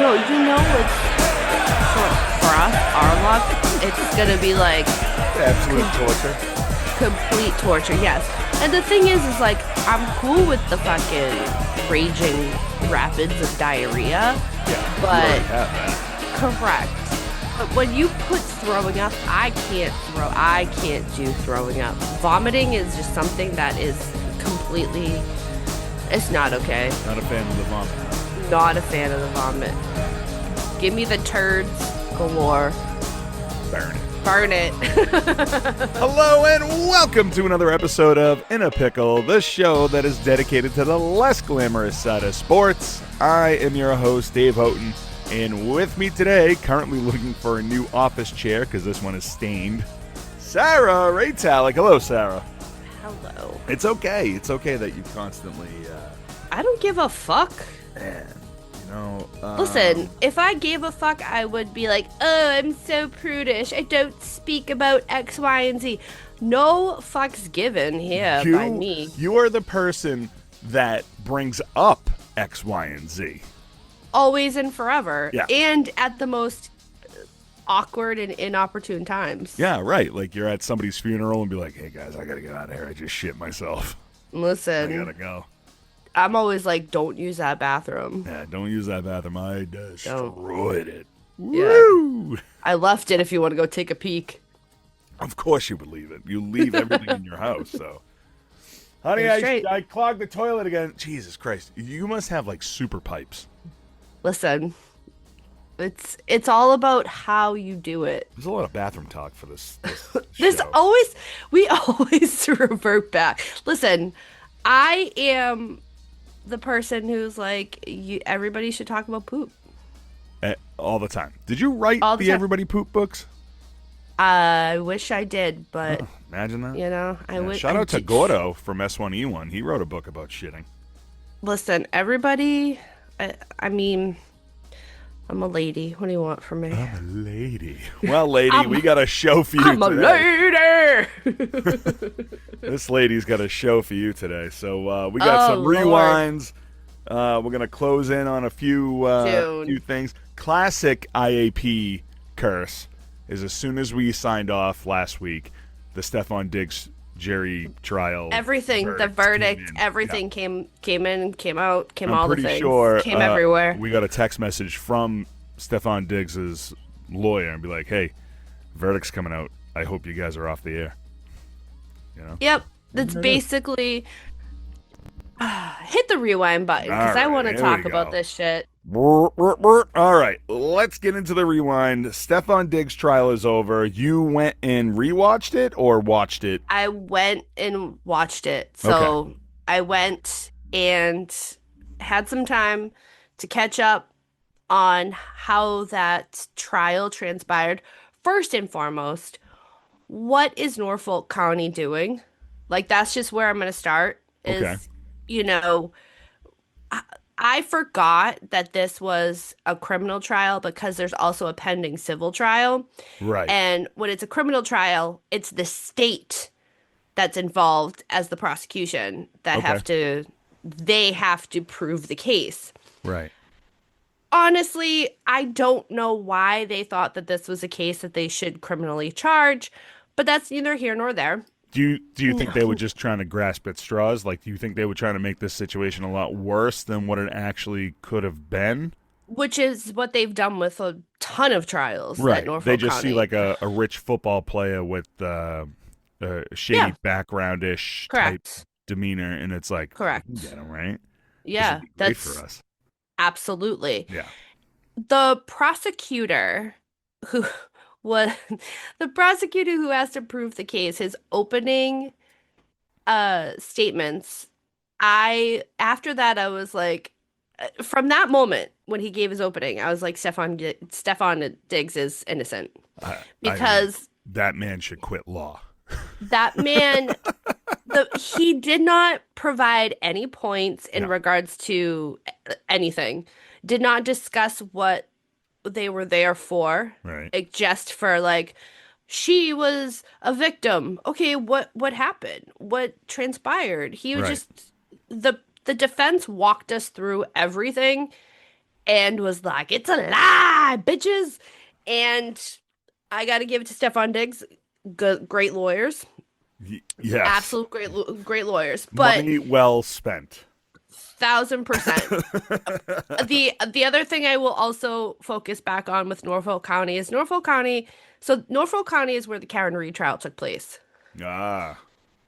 No, you know what's for us, our luck, it's gonna be like Absolute torture. complete torture, yes. And the thing is like, I'm cool with the fucking raging rapids of diarrhea, Yeah, but you already have that. correct. But when you put throwing up, I can't do throwing up. Vomiting is just something that is completely, it's not okay. Not a fan of the vomit. Not a fan of the vomit. Give me the turds galore. Burn it. Burn it. Hello and welcome to another episode of In a Pickle, the show that is dedicated to the less glamorous side of sports. I am your host, Dave Houghton, and with me today, currently looking for a new office chair because this one is stained, Sarah Raytalic. Hello, Sarah. Hello. It's okay. It's okay that you constantly... I don't give a fuck. Man, you know... Listen, if I gave a fuck, I would be like, oh, I'm so prudish. I don't speak about X, Y, and Z. No fucks given here by me. You are the person that brings up X, Y, and Z. Always and forever. Yeah. And at the most awkward and inopportune times. Yeah, right. Like you're at somebody's funeral and be like, hey guys, I gotta get out of here. I just shit myself. Listen. I gotta go. I'm always like, don't use that bathroom. Yeah, don't use that bathroom. I destroyed it. Yeah. Woo! I left it if you want to go take a peek. Of course you would leave it. You leave everything in your house, so. Honey, You're straight. I clogged the toilet again. Jesus Christ. You must have like super pipes. Listen, it's all about how you do it. There's a lot of bathroom talk for this This show. we always revert back. Listen, I am the person who's like, everybody should talk about poop. All the time. Did you write All the the time. Everybody Poop books? I wish I did, but Imagine that. you know, I wish. Shout I out to did- Gordo from S1E1. He wrote a book about shitting. Listen, everybody. I mean, I'm a lady. What do you want from me? I'm a lady. Well, lady, we got a show for you I'm today. a lady. This lady's got a show for you today. So we got some Lord. rewinds. We're going to close in on a few things. Classic I.A.P curse is as soon as we signed off last week, the Stefon Diggs jury trial. Everything, the verdict, everything came in, came out, came all the I'm things. pretty sure Came everywhere. we got a text message from Stefon Diggs' lawyer and be like, hey, verdict's coming out. I hope you guys are off the air. You know? Yep. That's basically hit the rewind button because I All want to right, talk here we about go. this shit. All right, let's get into the rewind. Stefon Diggs' trial is over. You went and rewatched it or watched it? I went and watched it. So Okay. I went and had some time to catch up on how that trial transpired. First and foremost, what is Norfolk County doing? Like, that's just where I'm going to start is, Okay. you know, I forgot that this was a criminal trial because there's also a pending civil trial. Right. And when it's a criminal trial, it's the state that's involved as the prosecution that Okay. they have to prove the case. Right. Honestly, I don't know why they thought that this was a case that they should criminally charge, but that's neither here nor there. Do you think they were just trying to grasp at straws? Like, do you think they were trying to make this situation a lot worse than what it actually could have been? Which is what they've done with a ton of trials Right. at Norfolk They just County. see like a rich football player with a shady Yeah. background-ish type Correct. demeanor, and it's like, Correct. we can get 'em, right? Yeah, This would be great that's for us. absolutely. Yeah. The prosecutor who who has to prove the case, his opening statements, after that I was like, from that moment when he gave his opening, I was like, Stefon Diggs is innocent. Because that man should quit law. that man he did not provide any points in regards to anything. Did not discuss what they were there for. Right. Like, just for like, she was a victim. Okay, what happened? What transpired? He was Right. just the defense walked us through everything and was like, "It's a lie, bitches." And I got to give it to Stefon Diggs. Good, great lawyers, Yes. absolute great lawyers. But Money well spent. 1000%. The other thing I will also focus back on with Norfolk County is Norfolk County. So Norfolk County is where the Karen Reed trial took place. Ah,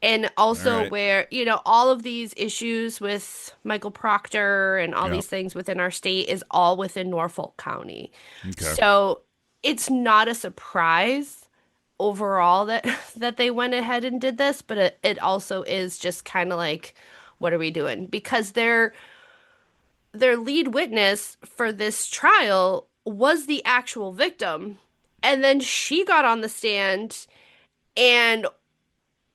And all also right. where, all of these issues with Michael Proctor and all Yeah. these things within our state is all within Norfolk County. Okay. So it's not a surprise overall that that they went ahead and did this, but it also is just kind of like, what are we doing? Because their lead witness for this trial was the actual victim. And then she got on the stand, and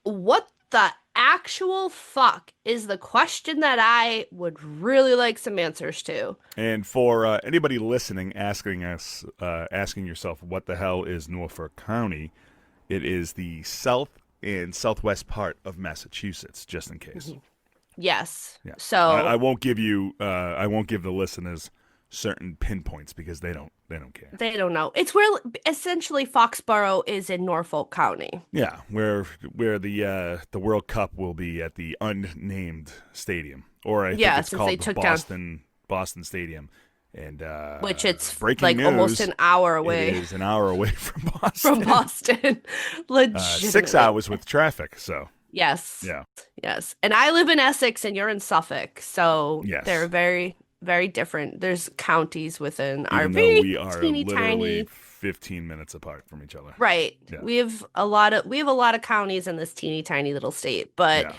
what the actual fuck is the question that I would really like some answers to. And for anybody listening, asking yourself, what the hell is Norfolk County? It is the south and southwest part of Massachusetts, just in case. Yes. Yeah. I So won't give you. I won't give the listeners certain pinpoints because they don't. They don't care. they don't know. It's where essentially Foxborough is in Norfolk County. Yeah, where the World Cup will be at the unnamed stadium, or I think Yeah, it's since they called the took down, Boston Stadium. And which it's breaking like almost news, an hour it away is an hour away from from Boston. Boston. 6 Legitimately. hours with traffic. So Yes. yeah, Yes. And I live in Essex and you're in Suffolk. So they're yes. very, very different. There's counties within our Even though very we are teeny literally tiny. 15 minutes apart from each other. Right. Yeah, We have a lot of counties in this teeny tiny little state. But yeah.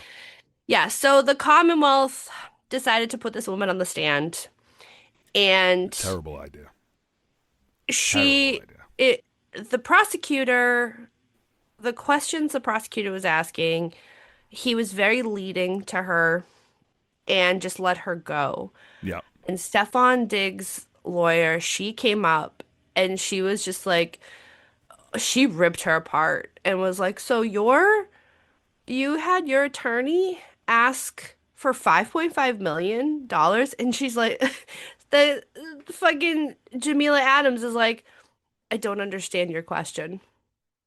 yeah, so the Commonwealth decided to put this woman on the stand, and Terrible idea. Terrible she idea. it the prosecutor the questions the prosecutor was asking, he was very leading to her and just let her go. Yeah. And Stefon Diggs' lawyer, she came up and she was just like, she ripped her apart and was like, "So you had your attorney ask for $5.5 million?" And she's like, the fucking Jamila Adams is like, "I don't understand your question."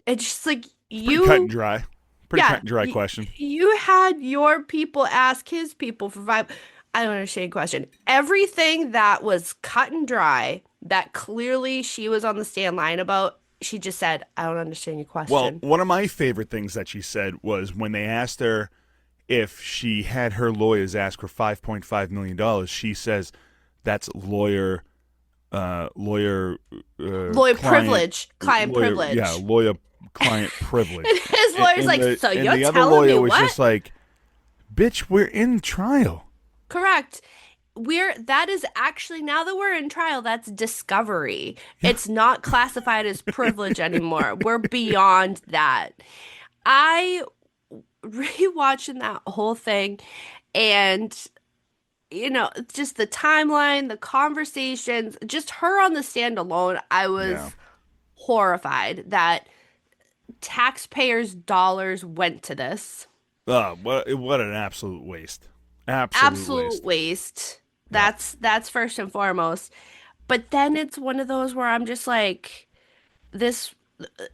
It's just like, It's pretty cut and you, dry. Pretty yeah, cut and dry question. you had your people ask his people for five. I don't understand your question. Everything that was cut and dry, that clearly she was on the stand lying about, she just said, "I don't understand your Well, question." one of my favorite things that she said was when they asked her if she had her lawyers ask for $5.5 million. She says that's lawyer Lawyer client privilege, client lawyer yeah privilege. lawyer client privilege. And his lawyer's And like, the "So and you're the other telling me lawyer was what?" just like, "Bitch, we're in trial." Correct. That is actually, now that we're in trial, that's discovery. Yeah. It's not classified as privilege anymore. We're beyond that. I rewatching that whole thing, and just the timeline, the conversations, just her on the stand alone, I Yeah. was horrified that taxpayers' dollars went to this. What an absolute waste. Absolute Absolute waste. waste. Yeah. That's first and foremost. But then it's one of those where I'm just like, this,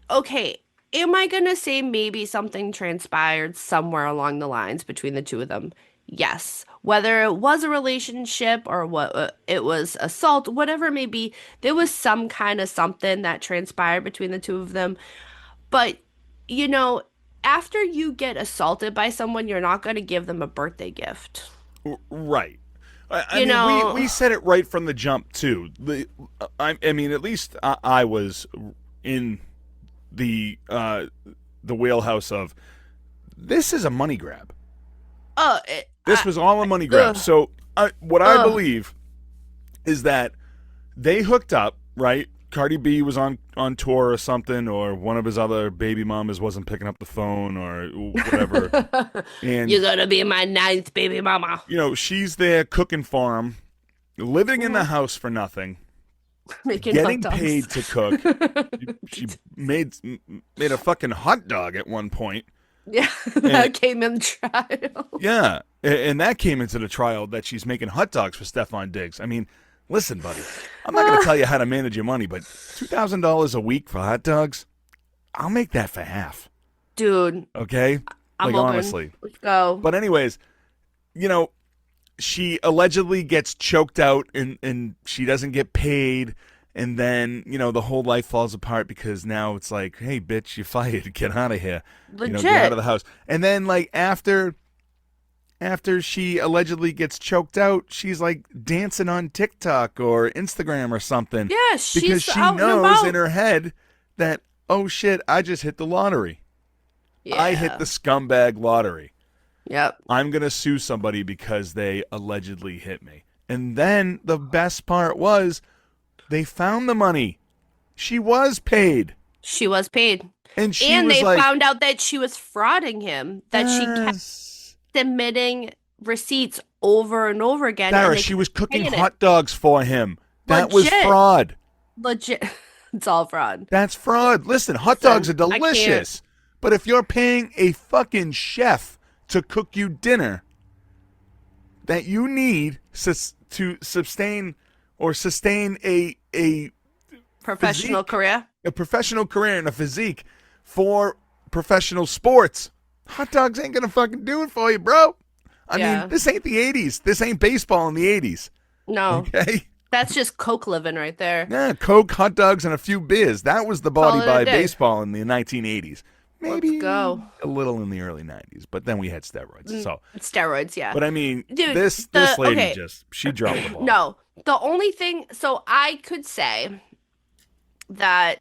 okay, am I gonna say maybe something transpired somewhere along the lines between the two of them? Yes. Whether it was a relationship or what it was assault, whatever it may be, there was some kind of something that transpired between the two of them. But, you know, after you get assaulted by someone, you're not going to give them a birthday gift. Right. I You mean, we know, said it right from the jump too. I mean, at least I was in the wheelhouse of this is a money grab. uh, This I, was all a money grab. ugh, So what I ugh, believe is that they hooked up. Right. Cardi B was on tour or something, or one of his other baby mamas wasn't picking up the phone or whatever. you're And gonna be my ninth baby mama. she's there cooking for him, living in the Mhm. house for nothing, Making hot getting dogs. paid to cook. She made a fucking hot dog at one point. Yeah, And that came in trial. yeah, and that came into the trial that she's making hot dogs for Stefon Diggs. I mean, Listen, buddy, I'm not going to tell you how to manage your money, but $2,000 a week for hot dogs, I'll make that for half. Dude, Okay? I'm Like, open. honestly. Let's go. But, anyways, you know, she allegedly gets choked out and she doesn't get paid. And then, the whole life falls apart because now it's like, hey, bitch, you're fired. Get out of here. Get out of Legit. the house. And then, like, after she allegedly gets choked out, she's like dancing on TikTok or Instagram or something Yeah, because she's she out and knows in about. her head that, oh shit, I just hit the lottery. I hit Yeah. the scumbag lottery. Yep. I'm going to sue somebody because they allegedly hit me. And then the best part was they found the money. She was paid. She was paid. And she And was they like, found out that she was frauding him, that she kept yes. submitting receipts over and over again, and Sarah, they she was kept cooking paying it. hot dogs for him. That was Legit. fraud. Legit. It's all fraud. That's fraud. Listen, hot dogs are Listen, I can't. delicious. But if you're paying a fucking chef to cook you dinner that you need to sustain a Professional physique, career. a professional career and a physique for professional sports, hot dogs ain't gonna fucking do it for you, bro. I mean, Yeah. this ain't the 80s. This ain't baseball in the 80s. No. Okay? That's just Coke living right there. Yeah, Coke, hot dogs, and a few beers. That was the body Call it a by day. baseball in the 1980s. Let's Maybe go. a little in the early 90s, but then we had steroids. So, Steroids, yeah. but I mean, Dude, this lady okay. she dropped the ball. No. The only thing, so I could say that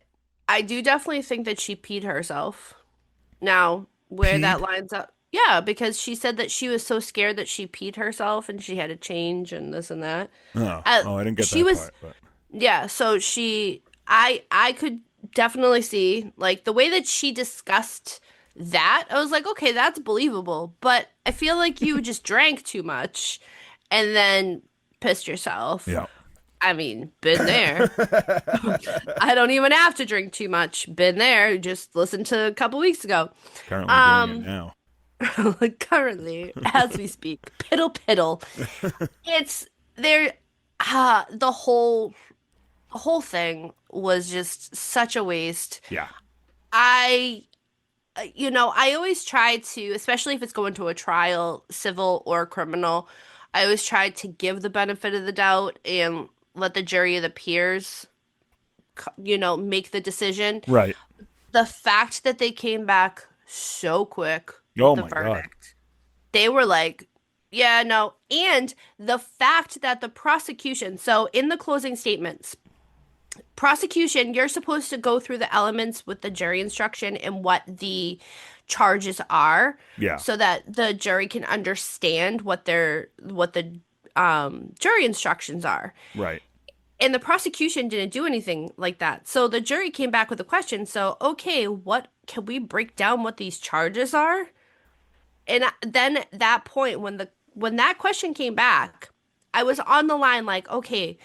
I do definitely think that she peed herself. Now, where that Peed? lines up, yeah, because she said that she was so scared that she peed herself and she had to change and this and that. Oh, I didn't get She that was, part. But yeah, so I could definitely see like the way that she discussed that. I was like, okay, that's believable, but I feel like you just drank too much and then pissed yourself. yeah, I mean, been there. I don't even have to drink too much. Been there. Just listened to a couple weeks ago. currently doing it Um, now. currently, as we speak, piddle piddle. It's there. The whole thing was just such a waste. Yeah, I, I always try to, especially if it's going to a trial, civil or criminal, I always try to give the benefit of the doubt and let the jury of the peers, make the decision. right. The fact that they came back so quick with Oh the my god. verdict, they were like, yeah, no. And the fact that the prosecution, so in the closing statements, prosecution, you're supposed to go through the elements with the jury instruction and what the charges are Yeah, so that the jury can understand what the jury instructions are. right. And the prosecution didn't do anything like that. So the jury came back with a question. So, okay, what can we break down what these charges are? And then at that point when that question came back, I was on the line like, okay,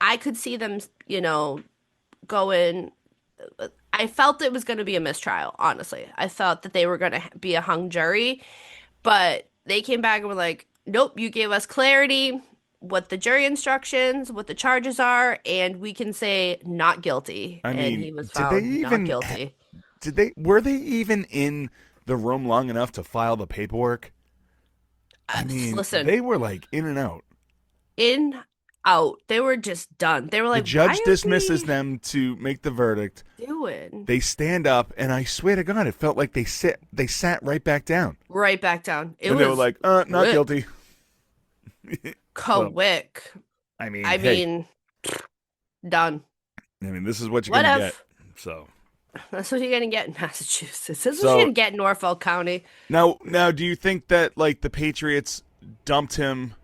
I could see them, going. I felt it was going to be a mistrial, honestly. I thought that they were going to be a hung jury, but they came back and were like, nope, you gave us clarity, what the jury instructions, what the charges are, and we can say not guilty. I And mean, he was did they found not even guilty. were they even in the room long enough to file the paperwork? I mean, Listen, they were like in and out. in, out, they were just done. They were The like, why judge are dismisses we them to make the verdict. doing? They stand up, and I swear to God, it felt like they sat right back down, Right back down. It and they were was like, not quick. guilty." So, Quick. I mean, I hey, mean, done. this is what you're What gonna get. if? So That's what you're gonna get in Massachusetts. This is what you're so gonna get in Norfolk County. now, do you think that like the Patriots dumped him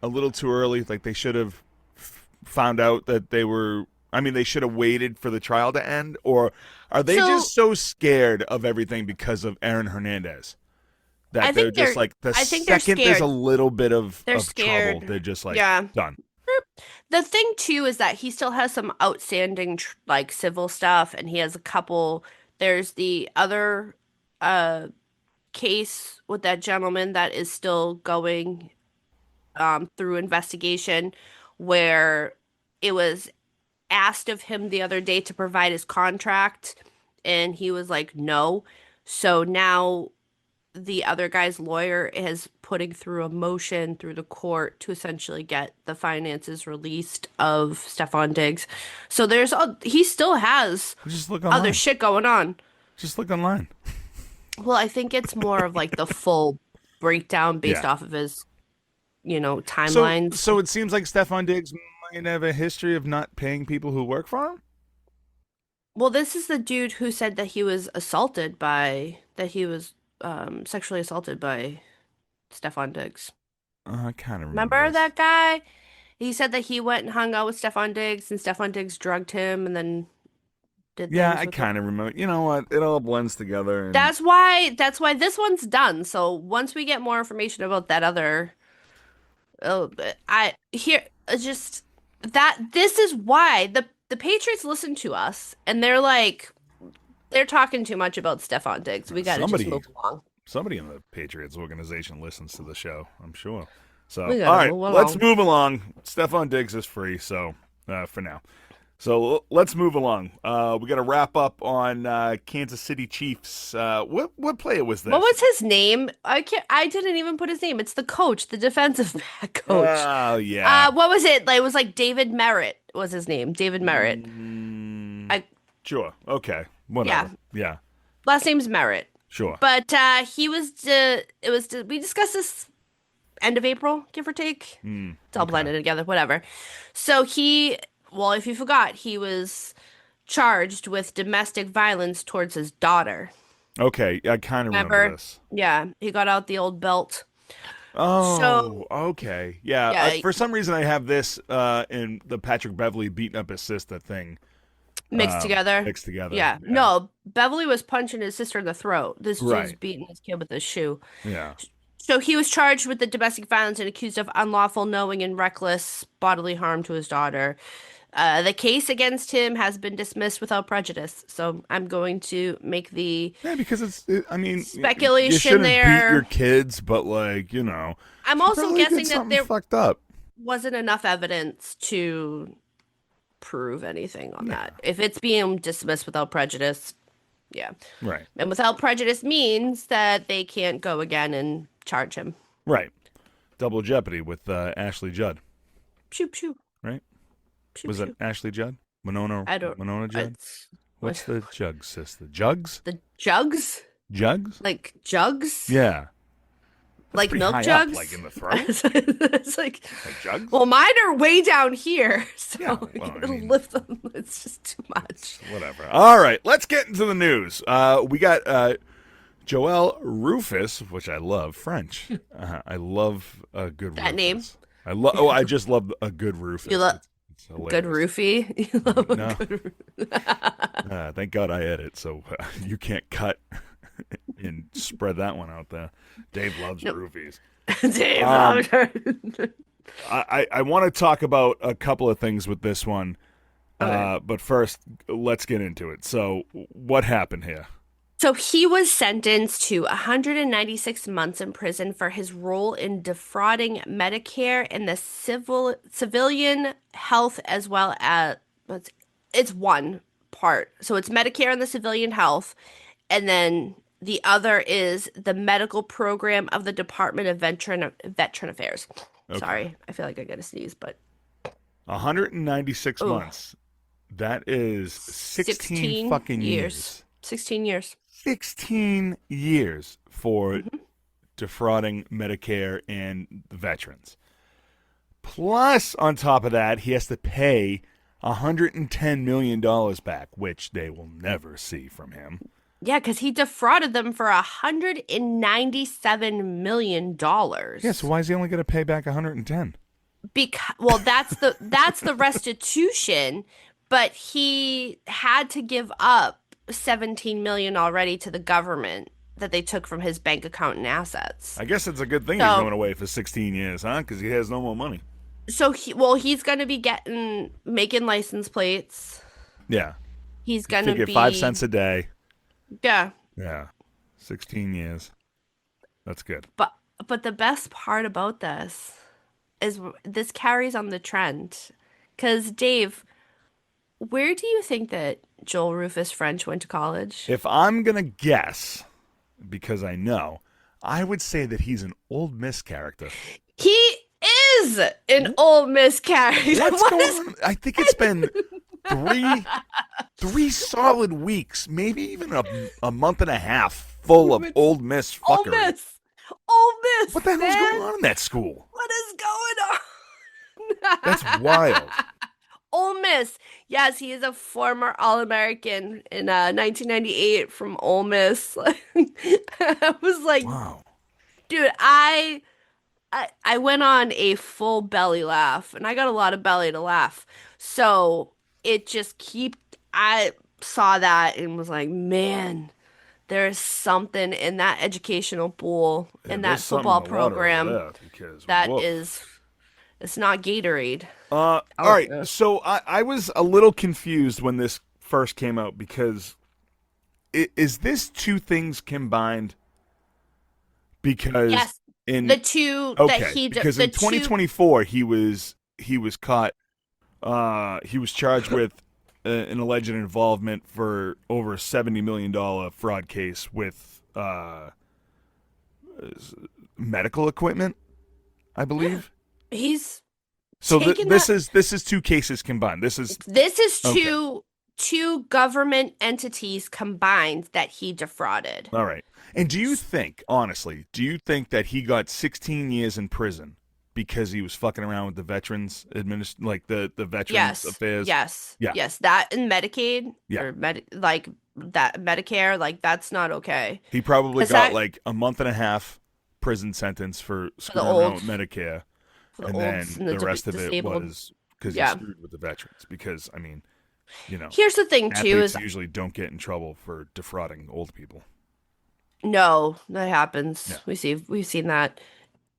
a little too early? Like they should have found out that they were. I mean, they should have waited for the trial to end, or are they So just so scared of everything because of Aaron Hernandez I that they're think just they're like the I think they're second there's a scared. little bit They're of trouble, scared. they're just like Yeah. done. The thing too is that he still has some outstanding like civil stuff, and he has a couple. There's the other uh case with that gentleman that is still going through investigation. where it was asked of him the other day to provide his contract, and he was like, no. So now the other guy's lawyer is putting through a motion through the court to essentially get the finances released of Stefon Diggs. So he still has Just look other online. shit going on. Just look online. Well, I think it's more of like the full breakdown based Yeah. off of his, So timelines. so it seems like Stefon Diggs might have a history of not paying people who work for him. Well, this is the dude who said that he was sexually assaulted by Stefon Diggs. I kind of remember Remember this. that guy? He said that he went and hung out with Stefon Diggs, and Stefon Diggs drugged him and then did Yeah, things I with him. kind of remember. You know what? It all blends together, and That's why this one's done. So once we get more information about that other, oh, I here just that this is why the Patriots listen to us, and they're talking too much about Stefon Diggs. We got to just somebody move along. somebody in the Patriots organization listens to the show, I'm sure. So, We got all to right, move let's along. move along. Stefon Diggs is free, so for now. So let's move along. We got to wrap up on Kansas City Chiefs. What player was What this? was his name? I didn't even put his name. It's the coach, the defensive back coach. Oh yeah. What was it? Like, it was like David Merritt was his name. David Merritt. Mm, I sure. Okay. Yeah, Whatever. Yeah. last name's Merritt. Sure. But we discussed this end of April, give or take. It's all Okay. blended together, whatever. So well, if you forgot, he was charged with domestic violence towards his daughter. Okay. I kind of remember Remember? this. Yeah, he got out the old belt. Oh, So, okay. Yeah. yeah, For some reason, I have this in the Patrick Beverly beating up his sister thing mixed together. mixed together. Yeah. Yeah. No, Beverly was punching his sister in the throat. This dude's Right. beating his kid with a shoe. Yeah. So he was charged with the domestic violence and accused of unlawful, knowing, and reckless bodily harm to his daughter. The case against him has been dismissed without prejudice. So I'm going to make the Yeah, because I mean, you speculation shouldn't beat your there. kids, but I'm she also probably did guessing that something there fucked up. wasn't enough evidence to prove anything on Yeah. that. If it's being dismissed without prejudice, yeah. Right. And without prejudice means that they can't go again and charge him. Right. Double Jeopardy with Ashley Judd, Pew pew right? pew Was it pew. Ashley Judd? Winona I don't. Winona Judd? It's What's the Jugs sister? Jugs? the jugs, Jugs? like jugs, Yeah. That's like pretty milk high up, jugs. like in the throat. It's like, Like jugs? well, mine are way down here, so Yeah, I well, I gotta mean- lift them. It's just too much. Whatever. All right, let's get into the news. We got Joel Rufus, which I love, French. I love a good That Rufus. name? I just love a good Rufus. You love It's hilarious. good roofie. You love a No. good. Thank God I edit, so you can't cut and spread that one out there. Dave loves Nope. roofies. Dave. I want to talk about a couple of things with this one, Okay. but first, let's get into it. So, what happened here? So he was sentenced to 196 months in prison for his role in defrauding Medicare and the civilian health, as well as it's one part. So it's Medicare and the civilian health, and then the other is the medical program of the Department of Veteran Affairs. Okay. Sorry, I feel like I gotta sneeze, but 196 oh, months. That is 16 fucking years. 16 years. 16 years for Mhm. defrauding Medicare and the veterans. Plus, on top of that, he has to pay $110 million back, which they will never see from him. Yeah, because he defrauded them for $197 million. Yeah, so why is he only going to pay back 110? Because well, that's the restitution, but he had to give up 17 million already to the government that they took from his bank account and assets. I guess it's a good thing he's So going away for 16 years, huh? Because he has no more money. so he's gonna be making license plates. Yeah. He's gonna Figure be 5 cents a day. yeah. Yeah. 16 years. That's good. But the best part about this is this carries on the trend. Because Dave, where do you think that Joel Rufus French went to college? If I'm gonna guess, because I know, I would say that he's an Old Miss character. He is an Ole Miss character. What's What going is on? I think it's been three solid weeks, maybe even a month and a half full of Old Miss Ole fuckery. Miss? Ole Miss, What the hell's man. going on in that school? What is going That's on? wild. Ole Miss. Yes, he is a former All-American in 1998 from Ole Miss. I was like, Wow. dude, I went on a full belly laugh, and I got a lot of belly to laugh. So it just I saw that and was like, man, there's something in that educational pool, Yeah, in there's that something in football the water over program there because that woof. is, it's not Gatorade. All Oh, right. yeah. So I was a little confused when this first came out because is this two things combined? Because Yes, in the two that okay, because the in two, 2024 he was caught. He was charged with an alleged involvement for over $70 million fraud case with medical equipment, I believe. he's So taken this that. is two cases combined. This is This is okay. two government entities combined that he defrauded. All right. And do you think, honestly, do you think that he got 16 years in prison because he was fucking around with the veterans like the veterans Yes, affairs? yes, Yeah. yes. That and Medicaid Yeah. or like that Medicare, like that's not okay. He probably Because got that like a month and a half prison sentence for for the screwing around old with Medicare, for the and olds then and the the rest of it disabled. was because he Yeah. screwed with the veterans. Because I mean, you know, Here's the thing too athletes is usually don't get in trouble for defrauding old people. no, that happens. Yeah. We've seen that.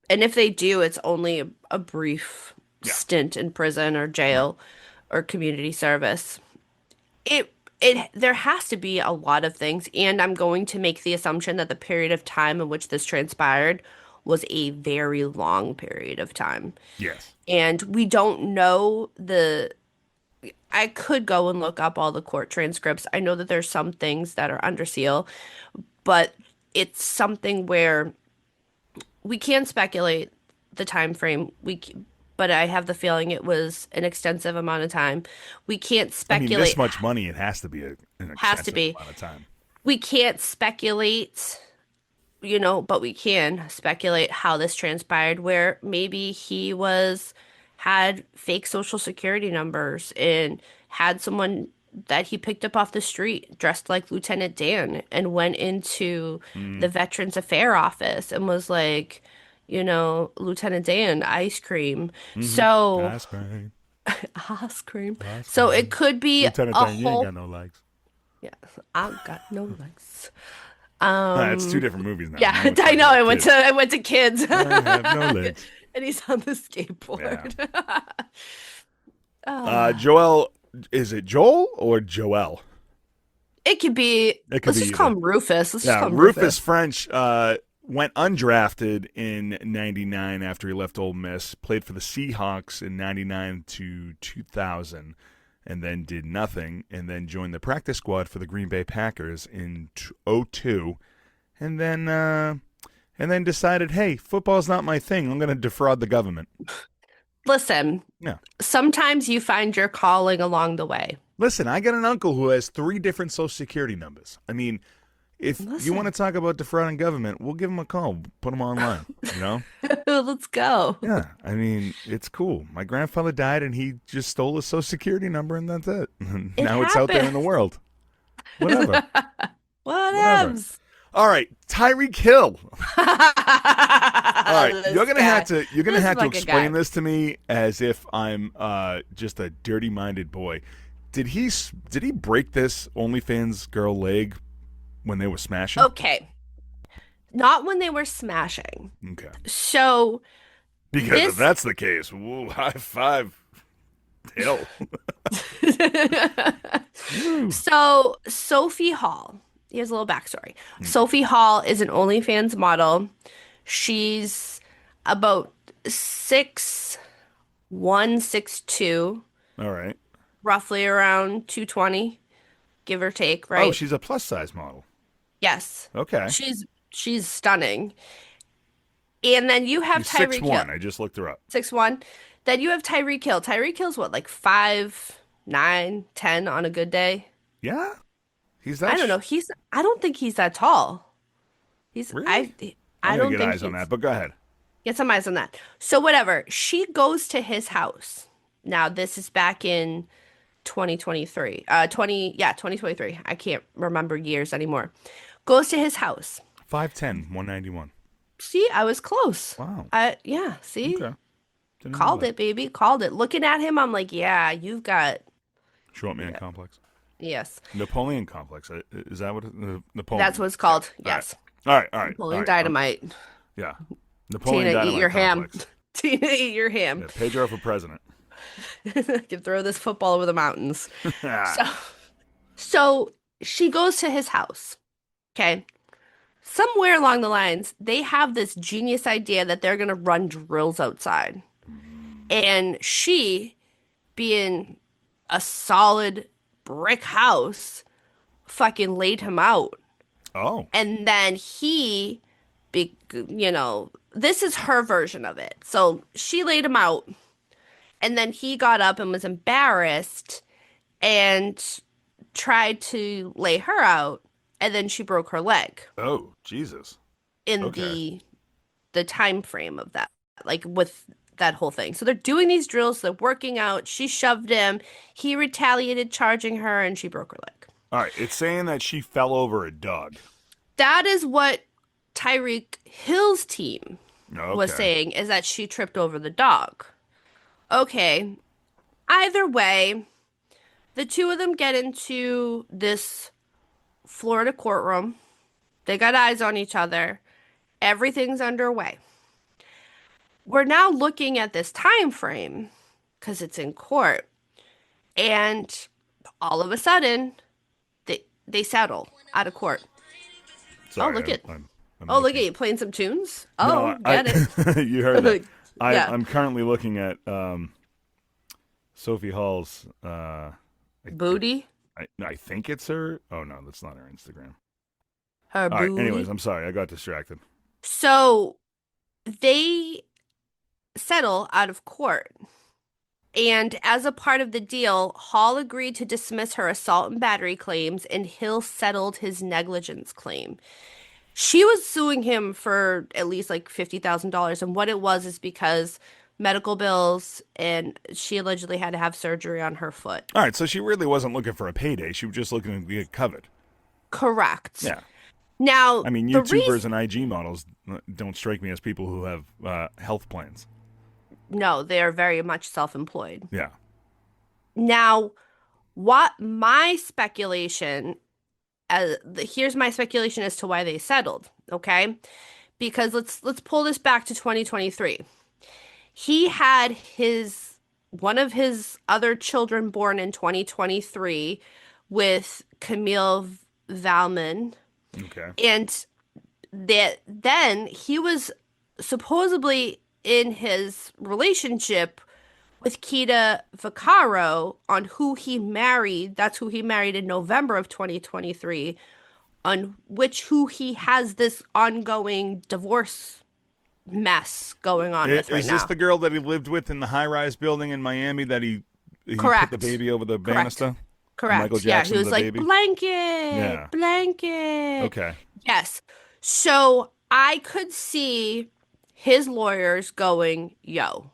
And if they do, it's only a brief Yeah. stint in prison or Right. jail or community service. It there has to be a lot of things, and I'm going to make the assumption that the period of time in which this transpired was a very long period of time. Yes. And we don't know I could go and look up all the court transcripts. I know that there's some things that are under seal, but it's something where we can speculate the time frame. But I have the feeling it was an extensive amount of time. We can't I mean, this speculate. much money, it has to be an Has to extensive be. amount of time. We can't speculate, but we can speculate how this transpired, where maybe had fake social security numbers and had someone that he picked up off the street dressed like Lieutenant Dan and went into the Mm. Veterans Affairs office and was like, Lieutenant Dan, ice cream. Mm-hmm. So, Ice cream. ice cream. Ice So it cream. could be Lieutenant a Dan, you ain't whole, got no legs. yeah, I've got no legs. It's two different movies now. Yeah, Now it's I like know. a I kid. went to kids. I have no legs. And he's on the Yeah. skateboard. Ah. Joel, is it Joel or Joel? It could be, It could let's be just call either. him Rufus. Let's just Yeah, call him Rufus Rufus. French went undrafted in '99 after he left Ole Miss. Played for the Seahawks in '99 to 2000, and then did nothing. And then joined the practice squad for the Green Bay Packers in '02, and then decided, hey, football's not my thing. I'm going to defraud the government. Listen, Yeah. sometimes you find your calling along the way. Listen, I got an uncle who has 3 different Social Security numbers. I mean, if you Listen. want to talk about defrauding government, we'll give him a call. Put him online, you know? Let's go. Yeah, I mean, it's cool. My grandfather died, and he just stole his Social Security number, and that's it. It Now it's out there in the happens. world. Whatever. What Whatever. else? All right, Tyreek Hill. All right, This you're gonna guy. have to This explain fucking guy. this to me as if I'm just a dirty-minded boy. Did he break this OnlyFans girl leg when they were smashing? Okay. Not when they were smashing. Okay. So Because this if that's the case, woo, high five, Hill. So Sophie Hall, here's a little backstory. Sophie Hall is an OnlyFans model. She's about 6'1", 6'2", All right. roughly around 220, give or take, Oh, right? she's a plus size model. Yes. Okay. She's stunning. And then you have She's six Tyreek Hill, one. I just looked her up. 6'1". Then you have Tyreek Hill. Tyreek Hill's what, like 5'9", 10 on a good day? Yeah? He's I that don't know. I don't think he's that tall. He's really? I'm I going to don't get think eyes on that, he's but go ahead. get some eyes on that. So whatever. She goes to his house. Now this is back in 2023. 2023. I can't remember years anymore. Goes to his house. 5'10", 191. See, I was close. Wow. Yeah, see? Okay. Didn't know Called that. it, baby. Called it. Looking at him, I'm like, yeah, you've got Short man yeah. complex. Yes. Napoleon complex. Is that what That's Napoleon? what it's Yeah. called. All right. Yes. All right. All right. All Napoleon right. Dynamite. Yeah. Tina, Napoleon eat your Dynamite ham. complex. Tina, eat your ham. Yeah, Pedro for president. Can throw this football over the mountains. So, so she goes to his house. Okay. Somewhere along the lines, they have this genius idea that they're gonna run drills outside. And she, being a solid brick house, fucking laid him out. Oh. And then this is her version of it. So she laid him out, and then he got up and was embarrassed and tried to lay her out, and then she broke her leg Oh, Jesus. in Okay. the time frame of that, like with that whole thing. So they're doing these drills, they're working out. She shoved him, he retaliated, charging her, and she broke her leg. All right. It's saying that she fell over a dog. That is what Tyreek Hill's team was Okay. saying, is that she tripped over the dog. Okay, either way, the two of them get into this Florida courtroom. They got eyes on each other. Everything's underway. We're now looking at this time frame because it's in court, and all of a sudden, they settle out of court. Oh, Sorry. look at I'm oh look at looking. you playing some tunes. No, Oh, get it. you heard that. Yeah, I'm currently looking at Sophie Hall's. booty, I think it's her. Oh no, that's not her Instagram. her All right. Anyways, booty. I'm sorry. I got distracted. So they settle out of court. And as a part of the deal, Hall agreed to dismiss her assault and battery claims, and Hill settled his negligence claim. She was suing him for at least like $50,000. And what it was is because medical bills, and she allegedly had to have surgery on her foot. All right. So she really wasn't looking for a payday. She was just looking to get covered. Correct. Yeah. Now, I mean, the reason, YouTubers and IG models don't strike me as people who have health plans. no, they are very much self-employed. Yeah. Now, what my speculation, here's my speculation as to why they settled, okay? Because let's pull this back to 2023. He had his one of his other children born in 2023 with Camille Valmon, Okay. and that then he was supposedly in his relationship with Kita Vaccaro, on who he married. That's who he married in November of 2023, on which who he has this ongoing divorce mess going on with right Is this now. the girl that he lived with in the high-rise building in Miami that he put the Correct. baby over the Correct. banister? Michael Correct. Yeah, he Jackson, was the like, baby? blanket, Yeah. blanket. Okay. Yes. So I could see his lawyers going, yo,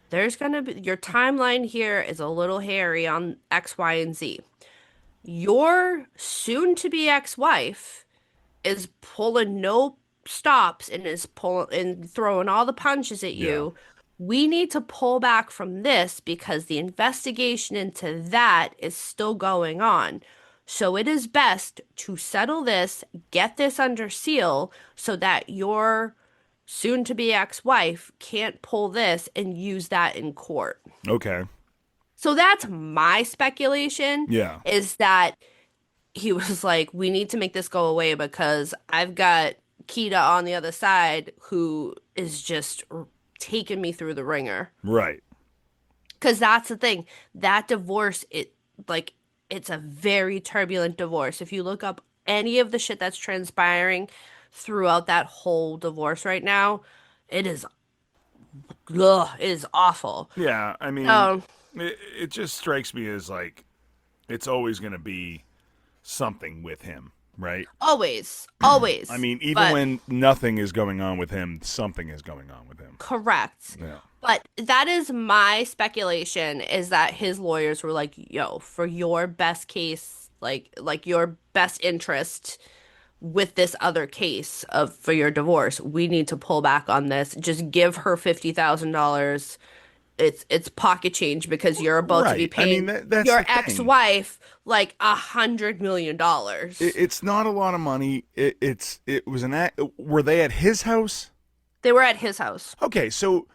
there's gonna be your timeline here is a little hairy on X, Y, and Z. Your soon to be ex-wife is pulling no stops and is pulling and throwing all the punches at Yeah. you. We need to pull back from this because the investigation into that is still going on. So it is best to settle this, get this under seal so that your soon to be ex-wife can't pull this and use that in court. Okay. So that's my speculation, Yeah. is that he was like, we need to make this go away because I've got Kita on the other side who is just taken me through the ringer. Right. Because that's the thing. That divorce, like, it's a very turbulent divorce. If you look up any of the shit that's transpiring throughout that whole divorce right now, it is, it is awful. Yeah, I mean, Um, it just strikes me as like it's always going to be something with him, right? always, I always. mean, even But when nothing is going on with him, something is going on with him. correct. Yeah. But that is my speculation is that his lawyers were like, yo, for your best case, like your best interest with this other case of for your divorce, we need to pull back on this. Just give her $50,000. It's pocket change because you're about to be Right. I mean, paying that's your the thing. ex-wife like $100 million. It's not a lot of money. It was an act. Were they at his house? They were at his house. Okay, so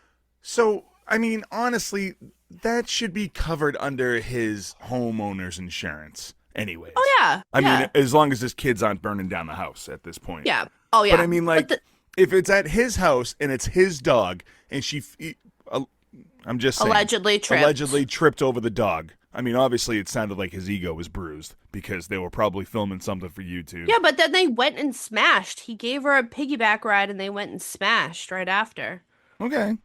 I mean, honestly, that should be covered under his homeowner's insurance, Oh anyways. yeah, I mean, yeah, as long as his kids aren't burning down the house at this point. yeah. Oh But I yeah. mean, But like, if it's at his house and it's his dog, and uh, I'm just saying, allegedly tripped. allegedly tripped over the dog. I mean, obviously, it sounded like his ego was bruised because they were probably filming something for YouTube. Yeah, but then they went and smashed. He gave her a piggyback ride and they went and smashed right after. Okay,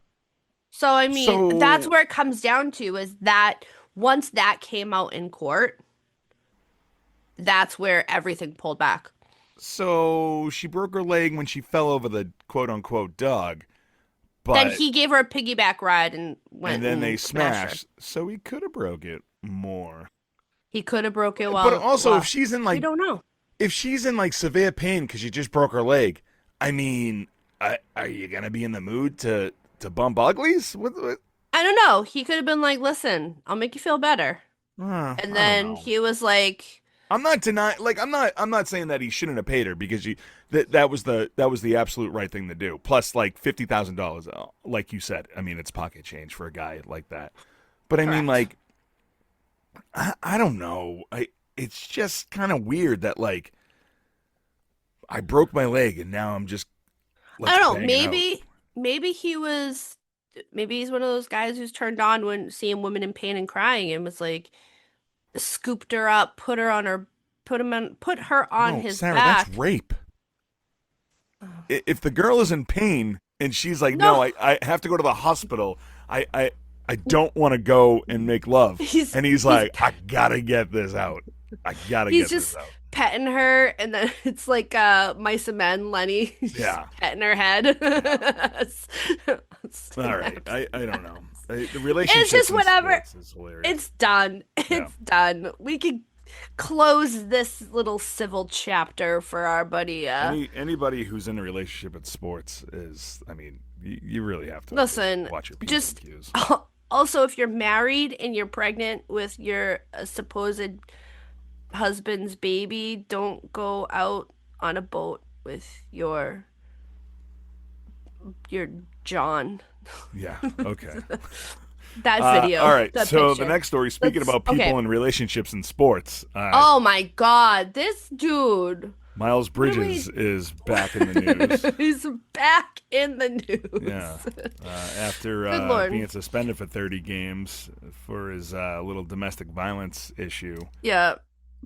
So, I mean, that's so where it comes down to is that once that came out in court, that's where everything pulled back. so she broke her leg when she fell over the quote unquote dog, Then but he gave her a piggyback ride and and went then they and smashed her. smashed, so he could have broke it more. He could have broke it But while, also, well, we don't know. if she's in like severe pain because she just broke her leg, I mean, are you gonna be in the mood to bump uglies? What? I don't know. He could have been like, listen, I'll make you feel better. And I don't then know. he was like, I'm not denying. Like, I'm not saying that he shouldn't have paid her because that was the absolute right thing to do. Plus, like $50,000, like you said. I mean, it's pocket change for a guy like that. But I mean, correct. like, I don't know. It's just kind of weird that like I broke my leg and now I'm just I let's don't know. bang it out. Maybe he was, maybe he's one of those guys who's turned on when seeing women in pain and crying and was like, scooped her up, put her on No, his Sarah, that's back. rape. If the girl is in pain and she's like, No, no, I have to go to the hospital. I don't want to go and make love. he's And he's he's like, I gotta get this out. I gotta he's get this just out. petting her, and then it's like Mice and Men, Lenny, he's just Yeah. petting her head. Yeah. All right. Snaps. I don't know. The It's relationships just in whatever. sports is hilarious. It's done. Yeah. It's done. We can close this little civil chapter for our buddy. Anybody who's in a relationship in sports is, I mean, you really have to Listen, watch your P's and just Q's. also if you're married and you're pregnant with your supposed husband's baby, don't go out on a boat with your John. Yeah. Okay. That All video, right. that So the picture. next story, speaking Let's about okay. people in relationships in sports, Oh my God, this dude. Miles What do we Bridges is back in the news. He's back in the Yeah. news. After Good Lord. being suspended for 30 games for his little domestic violence issue. Yeah.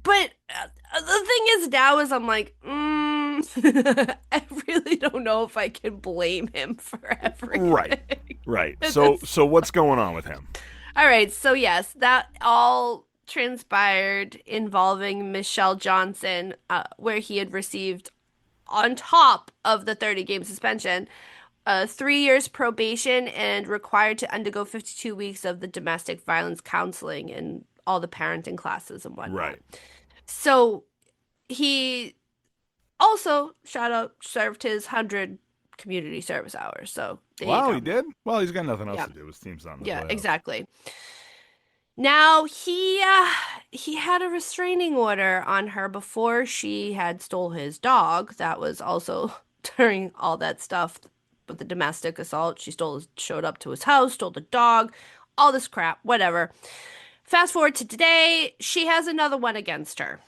But the thing is now is I'm like, I really don't know if I can blame him for Right. everything. Right. So That's- so what's going on with him? All right, so yes, that all transpired involving Michelle Johnson, where he had received, on top of the 30-game suspension, 3 years probation and required to undergo 52 weeks of the domestic violence counseling and all the parenting classes and whatnot. Right. So he also, shout out, served his 100 community service hours. So there you Wow, go. he did? Well, he's got nothing else Yeah. to do. His team's on the Yeah, playoffs. exactly. Now he had a restraining order on her before she had stole his dog. That was also during all that stuff with the domestic assault. Showed up to his house, stole the dog, all this crap, whatever. Fast forward to today, she has another one against her.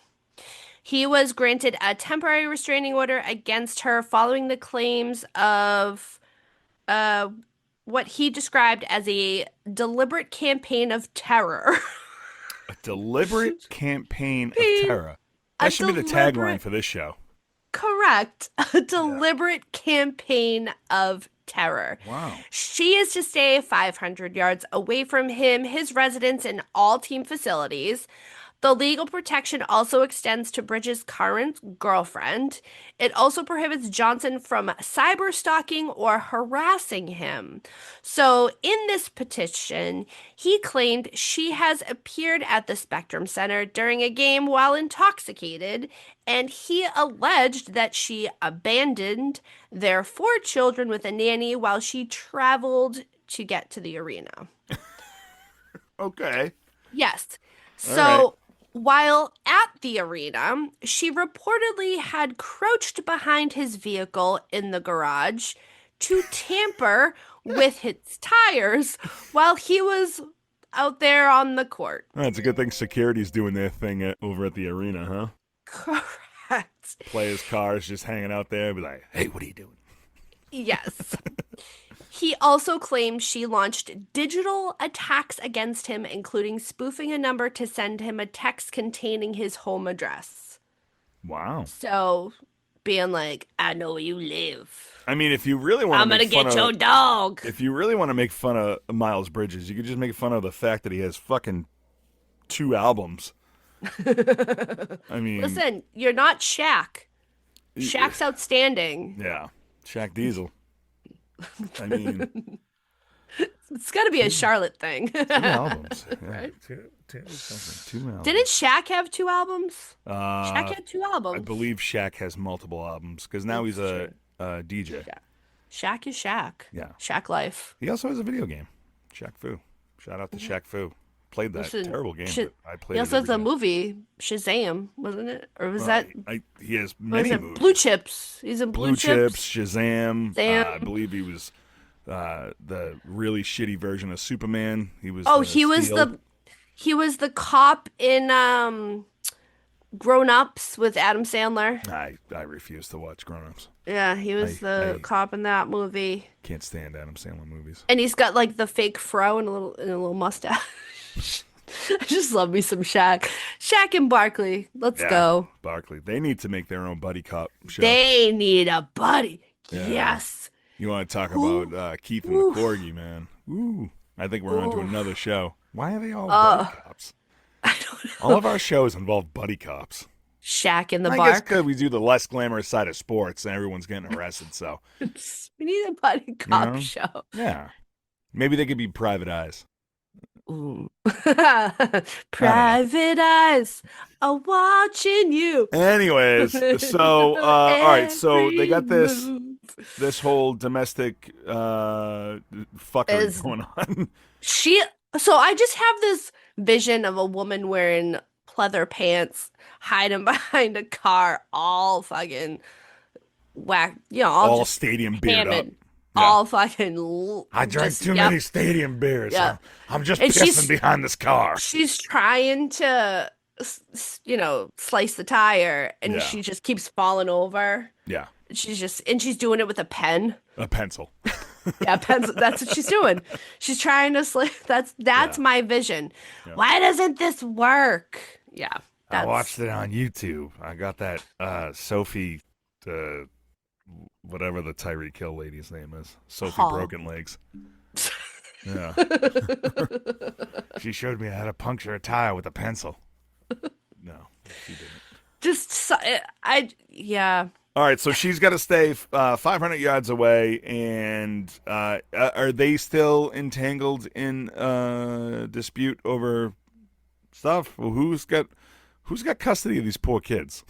He was granted a temporary restraining order against her following the claims of uh what he described as a deliberate campaign of terror. A deliberate campaign of He- terror. a That should be the tagline deliberate, for this show. correct, a Yeah. deliberate campaign of terror. Wow. She is to stay 500 yards away from him, his residence, and all team facilities. The legal protection also extends to Bridges' current girlfriend. It also prohibits Johnson from cyber stalking or harassing him. So, in this petition, he claimed she has appeared at the Spectrum Center during a game while intoxicated, and he alleged that she abandoned their 4 children with a nanny while she traveled to get to the arena. Okay. Yes. All right. So while at the arena, she reportedly had crouched behind his vehicle in the garage to tamper with his tires while he was out there on the court. It's a good thing security's doing their thing over at the arena, huh? Correct. Players' cars just hanging out there, be like, hey, what are you doing? Yes. He also claimed she launched digital attacks against him, including spoofing a number to send him a text containing his home address. Wow. So, being like, I know where you live. I mean, if you really want I'm to gonna make fun get of, your dog. if you really want to make fun of Miles Bridges, you could just make fun of the fact that he has fucking 2 albums. I mean, Listen, you're not Shaq. Shaq's outstanding. yeah, Shaq Diesel. I mean, It's got to be a Charlotte thing. 2 albums. Yeah, Right? two albums. Didn't Shaq have 2 albums? Shaq Uh, had 2 I albums. believe Shaq has multiple albums because now he's a That's DJ. Shaq is Shaq. Yeah. Shaq life. He also has a video game, Shaq Fu. Shout out to Shaq Fu. Played that Listen, terrible game, Sh- but I played He it. also has every a day. movie, Shazam, wasn't it? Or was that? He has Or was many it movies. Blue Chips? He's in Blue Chips, Shazam. Sam. I believe he was the really shitty version of Superman. He was. Oh, he was Steel. he was the cop in Grown Ups with Adam Sandler. I refuse to watch Grown Ups. Yeah, he was the I- cop in that movie. Can't stand Adam Sandler movies. And he's got like the fake fro and a little mustache. I just love me some Shaq. Shaq and Barkley. Let's Yeah, go. Barkley. They need to make their own buddy cop show. They need a buddy. Yeah. Yes. You want to talk Ooh. about Keith and Ooh. the Corgi, man? Ooh. I think we're on to Ooh. another show. Why are they all buddy cops? I don't know. All of our shows involve buddy cops. Shaq in the I guess Bark. because we do the less glamorous side of sports and everyone's getting arrested, so We need a buddy cop know? show. yeah. Maybe they could be private eyes. Ooh. Private eyes are watching you. Anyways, so all right, so they got Every this move. this whole domestic fuckery Is- going on. So I just have this vision of a woman wearing pleather pants, hiding behind a car, all fucking whack, all All just stadium beard up. hammered, Yeah. all fucking. I drank just- too yep. many stadium beers. Yeah. I'm just And she's- pissing behind this car. She's trying to, slice the tire, and Yeah. she just keeps falling over. Yeah, She's doing it with a pen. a pencil. Yeah, pencil. That's what she's doing. She's trying to That's Yeah. my vision. Yeah. Why doesn't this work? Yeah, I watched it on YouTube. I got that Sophie, whatever the Tyreek Hill lady's name is, Sophie Hall. Broken Legs. Yeah, she showed me how to puncture a tire with a pencil. No, she didn't. Just yeah. All right, so she's got to stay 500 yards away, and are they still entangled in dispute over stuff? Well, who's got custody of these poor kids?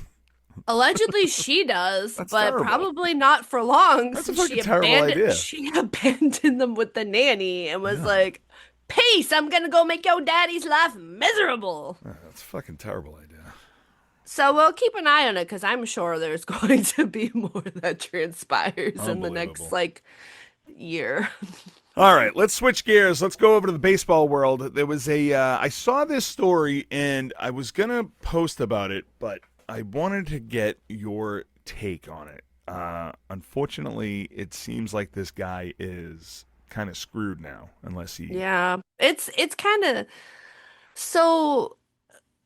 Allegedly she does, That's but terrible. probably not for long. That's a So fucking terrible idea. She abandoned them with the nanny and was like, "Peace, I'm gonna go make your daddy's life miserable." That's a fucking terrible idea. So we'll keep an eye on it because I'm sure there's going to be more that transpires in the next Unbelievable. year. All right, let's switch gears. Let's go over to the baseball world. There was I saw this story and I was going to post about it, but I wanted to get your take on it. Unfortunately, it seems like this guy is kind of screwed now unless he. Yeah. It's kind of so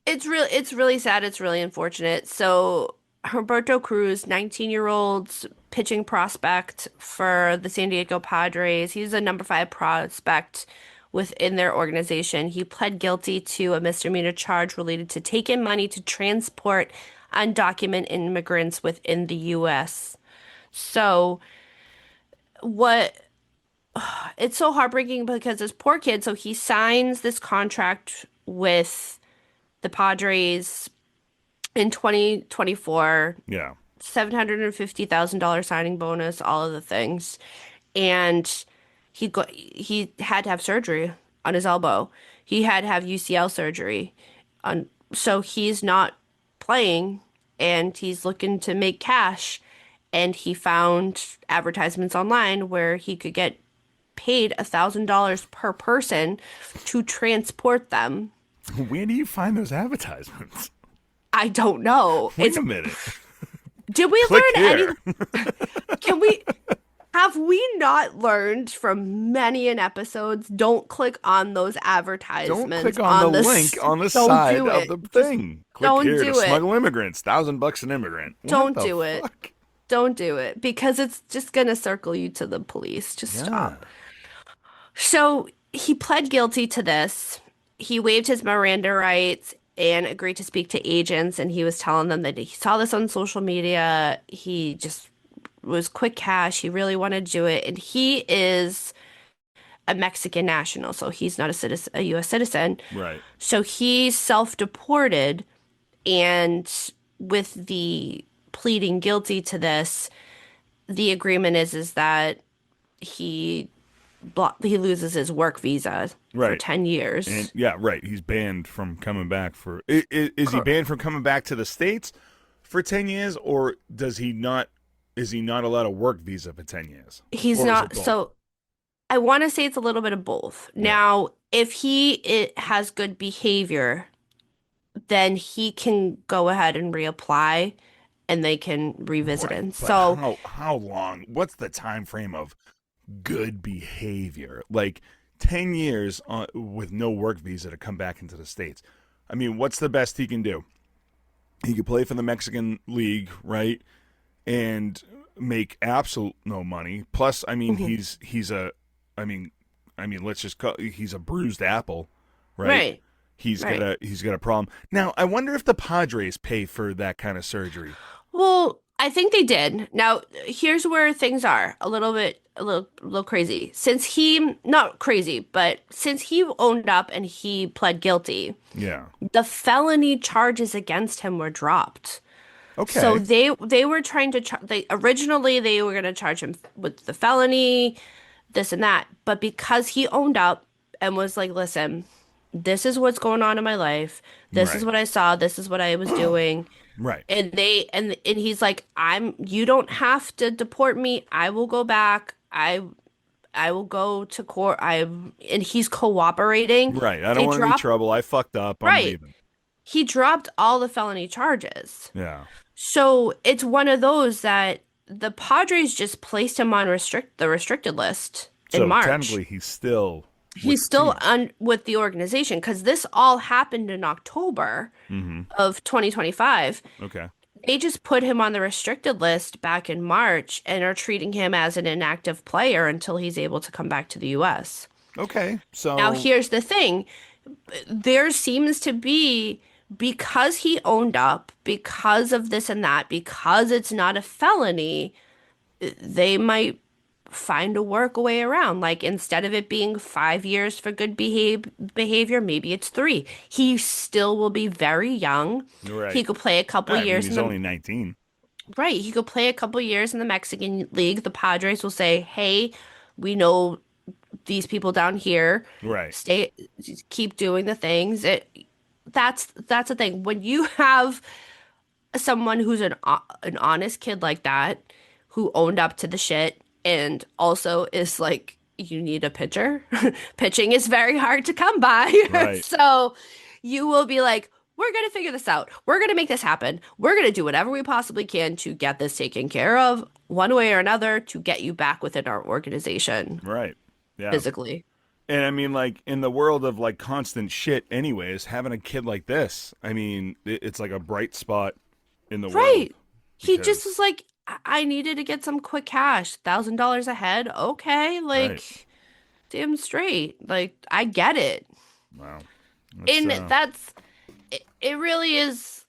it's really sad. It's really unfortunate. So Humberto Cruz, 19-year-old pitching prospect for the San Diego Padres. He's a number 5 prospect within their organization. He pled guilty to a misdemeanor charge related to taking money to transport undocumented immigrants within the U.S. So what it's so heartbreaking because this poor kid, so he signs this contract with the Padres in 2024, Yeah. $750,000 signing bonus, all of the things. And he had to have surgery on his elbow. He had to have UCL surgery on so he's not playing and he's looking to make cash and he found advertisements online where he could get paid $1,000 per person to transport them. Where do you find those advertisements? I don't know. Wait a minute. Did we Click learn here. any? Can we have we not learned from many an episodes? Don't click on those Don't advertisements click on the link on the side do of it. the thing. Click don't here do to it. smuggle immigrants. $1,000 an immigrant. What Don't the do it. fuck? Don't do it because it's just gonna circle you to the police. Just Yeah. stop. So he pled guilty to this. He waived his Miranda rights and agreed to speak to agents. And he was telling them that he saw this on social media. He just was quick cash. He really wanted to do it. And he is a Mexican national, so he's not a citizen, a U.S. citizen. Right. So he's self-deported. And with the pleading guilty to this, the agreement is that he he loses his work visa for Right. 10 years. And yeah, right. He's banned from coming back for. Is he Cor- banned from coming back to the States for 10 years, or does he not? Is he not allowed a work visa for 10 years? He's Or is it not, both? so I want to say it's a little bit of both. Yeah. Now, if it has good behavior, then he can go ahead and reapply and they can revisit Right. him. But So how long? What's the time frame of good behavior? Like 10 years with no work visa to come back into the States. I mean, what's the best he can do? He could play for the Mexican League, right? And make absolute no money. Plus, I mean, mhm. I mean, let's just call he's a bruised apple, right? Right, He's got right. a problem. Now, I wonder if the Padres pay for that kind of surgery. Well, I think they did. Now, here's where things are a little crazy. Since he, not crazy, but since he owned up and he pled guilty, Yeah. the felony charges against him were dropped. So Okay. they were trying to they originally they were going to charge him with the felony, this and that, but because he owned up and was like, "Listen, this is what's going on in my life. This is Right. what I saw. This is what I was doing." Right. And he's like, you don't have to deport me. I will go back. I will go to court. And he's cooperating. Right. I don't They want any dropped trouble. I fucked up. I'm right. leaving. He dropped all the felony charges. Yeah. So it's one of those that the Padres just placed him on the restricted list in So March. technically, he's still with He's the still team. with the organization because this all happened in October Mm-hmm. of 2025. Okay. They just put him on the restricted list back in March and are treating him as an inactive player until he's able to come back to the US. Okay. Now, So here's the thing. There seems to be, because he owned up, because of this and that, because it's not a felony, they might find a work way around. Like instead of it being 5 years for good behavior, maybe it's 3. He still will be very young. He right. could play a couple I mean, years in he's the only 19. right. He could play a couple years in the Mexican League. The Padres will say, "Hey, we know these people down here. Right. Stay, keep doing the things." That's the thing. When you have someone who's an honest kid like that, who owned up to the shit, and also is like, you need a pitcher. Pitching is very hard to come by. Right. So you will be like, we're gonna figure this out. We're gonna make this happen. We're gonna do whatever we possibly can to get this taken care of, one way or another, to get you back within our organization. Right. Yeah. physically. And I mean, like, in the world of like constant shit, anyways, having a kid like this, I mean, it's like a bright spot in the Right. world He just was because, like, I needed to get some quick cash, $1,000 a head. Okay, right. like, damn straight. Like, I get it. Wow. That's, And that's it really is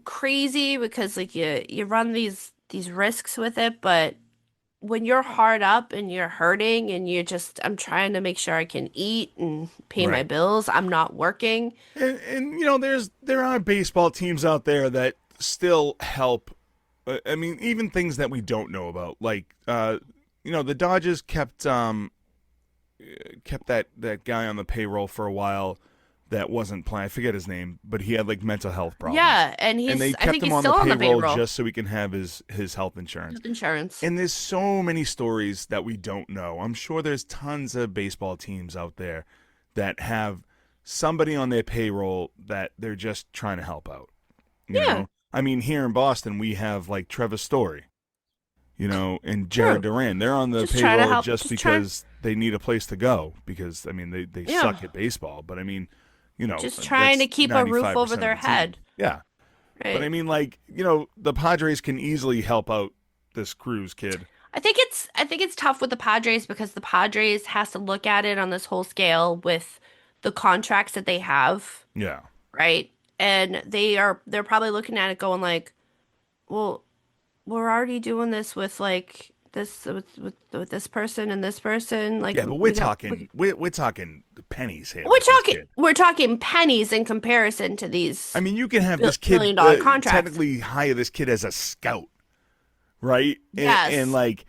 crazy because like you run these risks with it, but when you're hard up and you're hurting and you're just I'm trying to make sure I can eat and pay my right. bills, I'm not working. And you know, there are baseball teams out there that still help. I mean, even things that we don't know about, like, you know, the Dodgers kept that guy on the payroll for a while that wasn't playing. I forget his name, but he had like mental health problems, Yeah, and and they I kept think him he's on the still on the payroll payroll. just so he can have his health insurance. Health insurance. And there's so many stories that we don't know. I'm sure there's tons of baseball teams out there that have somebody on their payroll that they're just trying to help out. You Yeah, know, I mean, here in Boston, we have like Trevor Story, you know, and Jared true. Duran. They're on the Just trying to payroll help. just Just trying. because they need a place to go. Because I mean, they Yeah, suck at baseball, but I mean, you know, just trying to that's keep a roof over 95% of their the team. head. Yeah, but I Right. mean, like, you know, the Padres can easily help out this Cruz kid. I think it's tough with the Padres because the Padres has to look at it on this whole scale with the contracts that they have, Yeah, right? And they're probably looking at it going like, well, we're already doing this with like this with this person and this person. Like yeah, but we're talking pennies here with this kid. we're talking pennies in comparison to I these mean, you can have bil this kid billion dollar contracts. technically hire this kid as a scout, right? And Yes. like,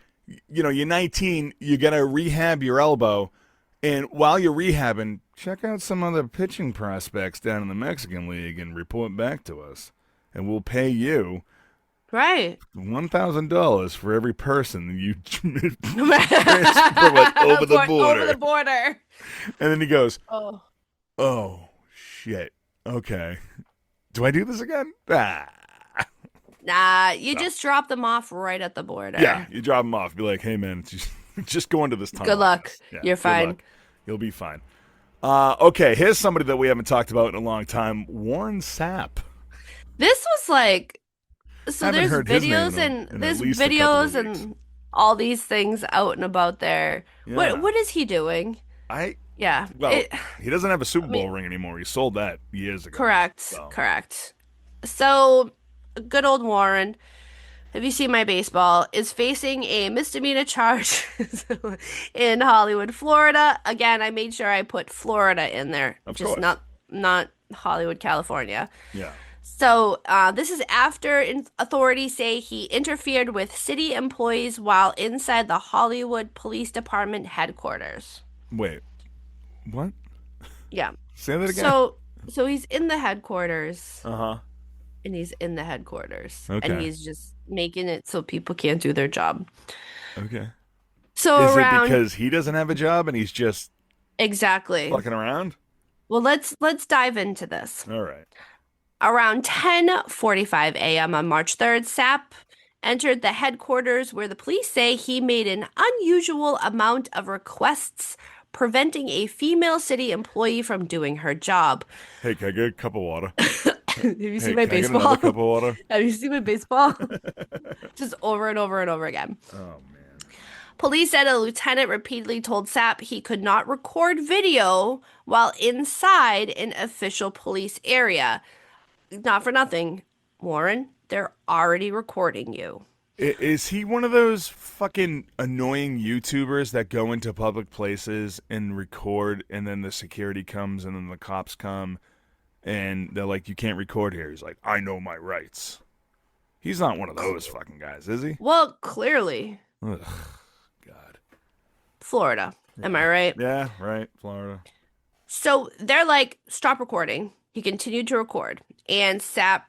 you know, you're 19, you gotta rehab your elbow, and while you're rehabbing, check out some other pitching prospects down in the Mexican League and report back to us, and we'll pay you Right. $1,000 for every person you transfer like over the Over the border. border. And then he goes, Oh. "Oh shit, okay, do I do this again?" Ah. Nah, you So, just drop them off right at the yeah, border. you drop him off. Be like, "Hey, man, just go into this Good tunnel, I luck. guess." Yeah, You're good fine. luck. You'll be fine. Okay, here's somebody that we haven't talked about in a long time. Warren Sapp. This was like, so Haven't heard his name in at there's least a couple of videos weeks. and all these things out and about there. Yeah, What is he doing? I Yeah. well, he doesn't have a Super I mean, Bowl ring anymore. He sold that years ago. correct, So correct. So, good old Warren, have you seen my baseball? Is facing a misdemeanor charge in Hollywood, Florida. Again, I made sure I put Florida in there, of just course, not Hollywood, California. yeah. So, this is after authorities say he interfered with city employees while inside the Hollywood Police Department headquarters. Wait, what? Yeah. Say that again. So, so he's in the headquarters, Uh huh. and he's in the headquarters, and Okay. he's just making it so people can't do their job. Okay. So Is it around because he doesn't have a job and he's just exactly. fucking around? Well, let's dive into this. All right. Around 10:45 a.m. on March 3rd, Sapp entered the headquarters where the police say he made an unusual amount of requests, preventing a female city employee from doing her job. Hey, can I get a cup of water? Have you Hey, seen my can I get another baseball? cup of water? Have you seen my baseball? Just over and over and over again. Oh man. Police said a lieutenant repeatedly told Sapp he could not record video while inside an official police area. Not for nothing, Warren, they're already recording you. Is he one of those fucking annoying YouTubers that go into public places and record, and then the security comes, and then the cops come, and they're like, "You can't record here." He's like, "I know my rights." He's not one of those fucking guys, is he? Well, clearly, Ugh, God. Florida. Am I right? Yeah, right. Florida. So they're like, stop recording. He continued to record. And Sapp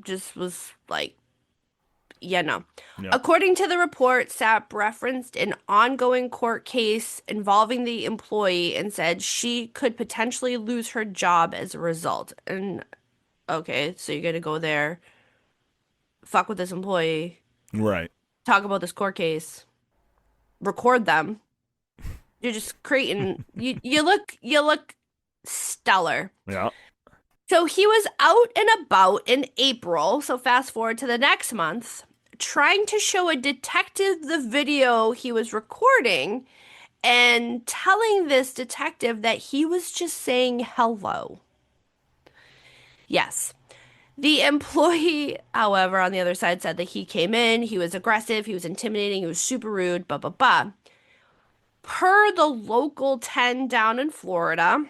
just was like, yeah, no. Yep. According to the report, Sapp referenced an ongoing court case involving the employee and said she could potentially lose her job as a result. And okay, so you're gonna go there, fuck with this employee, Right. talk about this court case, record them, You're just creating you look stellar. Yeah. So he was out and about in April, so fast forward to the next month, trying to show a detective the video he was recording and telling this detective that he was just saying hello. Yes. The employee, however, on the other side said that he came in, he was aggressive, he was intimidating, he was super rude, blah, blah, blah. Per the local 10 down in Florida,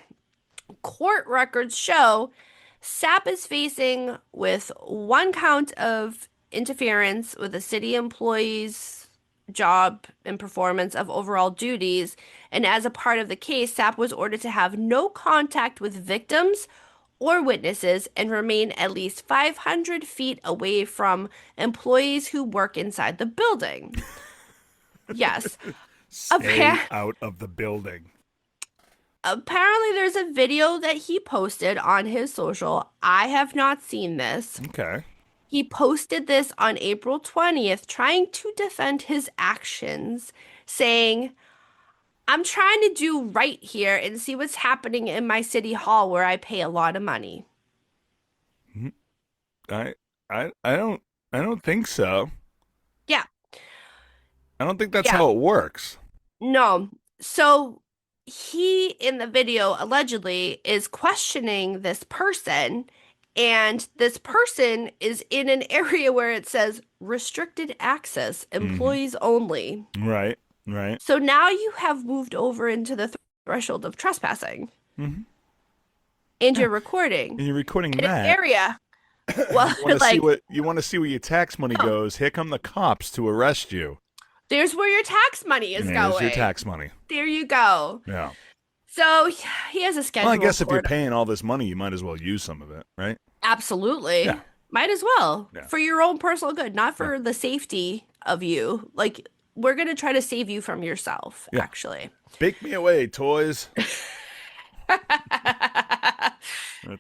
court records show Sapp is facing with one count of interference with a city employee's job and performance of overall duties. And as a part of the case, Sapp was ordered to have no contact with victims or witnesses and remain at least 500 feet away from employees who work inside the building. Yes. Stay out of the building. Apparently, there's a video that he posted on his social. I have not seen this. Okay. He posted this on April 20th, trying to defend his actions, saying, I'm trying to do right here and see what's happening in my city hall where I pay a lot of money. I don't think so. Yeah. I don't think that's Yeah. how it works. No. So he, in the video, allegedly is questioning this person, and this person is in an area where it says restricted access, employees only. Right. Right. So now you have moved over into the threshold of trespassing, and you're recording And you're recording in an that. area. Well, You want to see where your tax money goes. Here come the cops to arrest you. there's where your tax money is There's going. your tax money. There you go. Yeah. So he has a schedule. Well, I guess if you're paying all this money, you might as well use some of it, right? Absolutely. Yeah. Might as well. Yeah. For your own personal good, not for the safety of you. Like, we're going to try to save you from yourself, Yeah. actually. Bake me away, toys.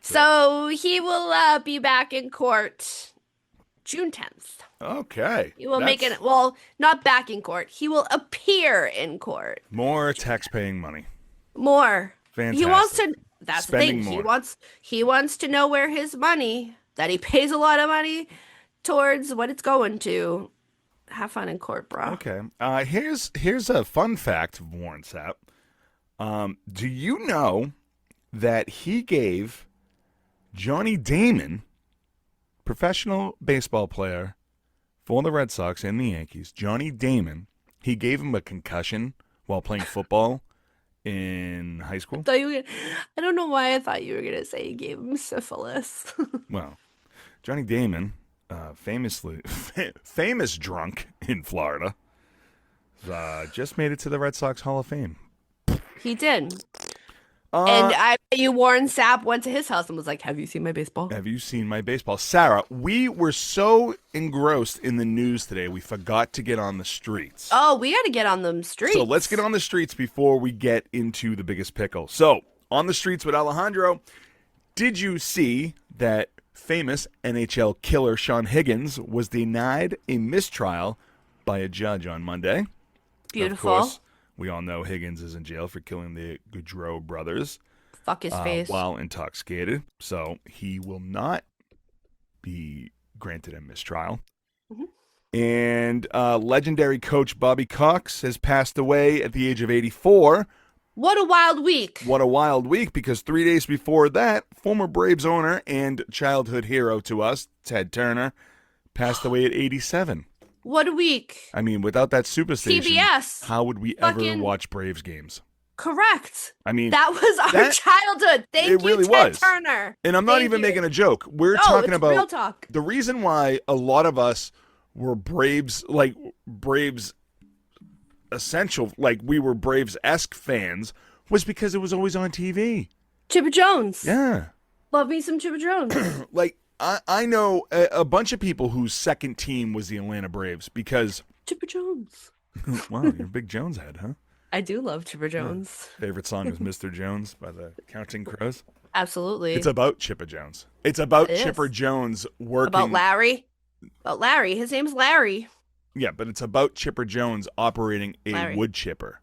So he will be back in court June 10th. Okay. He will make it, well, not back in court. He will appear in court. More tax-paying money. More. Fantastic. He wants to, that's Spending the thing. more. He wants to know where his money, that he pays a lot of money towards what it's going to. Have fun in court, bro. Okay. Here's a fun fact of Warren Sapp. Do you know that he gave Johnny Damon, professional baseball player for the Red Sox and the Yankees, Johnny Damon, he gave him a concussion while playing football in high school? I don't know why I thought you were going to say he gave him syphilis. Well, Johnny Damon, famous drunk in Florida, just made it to the Red Sox Hall of Fame. He did. And I bet you Warren Sapp went to his house and was like, have you seen my baseball? Have you seen my baseball? Sarah, we were so engrossed in the news today, we forgot to get on the streets. Oh, we got to get on them streets. So let's get on the streets before we get into the biggest pickle. So, on the streets with Alejandro, did you see that famous NHL killer Sean Higgins was denied a mistrial by a judge on Monday? Beautiful. Of course, we all know Higgins is in jail for killing the Gaudreau brothers. Fuck his face. While intoxicated. So he will not be granted a mistrial. And legendary coach Bobby Cox has passed away at the age of 84. What a wild week. What a wild week, because 3 days before that, former Braves owner and childhood hero to us, Ted Turner, passed away at 87. What a week. I mean, without that superstation, TBS. how would we ever watch Braves games? Correct. I mean, that was our childhood. Thank you, really Ted was. Turner. And I'm not even making a joke. We're talking about real talk. The reason why a lot of us were Braves essential, like we were Braves-esque fans, was because it was always on TV. Chipper Jones. Yeah. Love me some Chipper Jones. Like, I know a bunch of people whose second team was the Atlanta Braves because... Chipper Jones. Wow, you're a big Jones head, huh? I do love Chipper Jones. Favorite song is Mr. Jones by the Counting Crows. Absolutely. It's about Chipper Jones. It's about Chipper Jones working... About Larry. About Larry. His name's Larry. Yeah, but it's about Chipper Jones operating a wood chipper.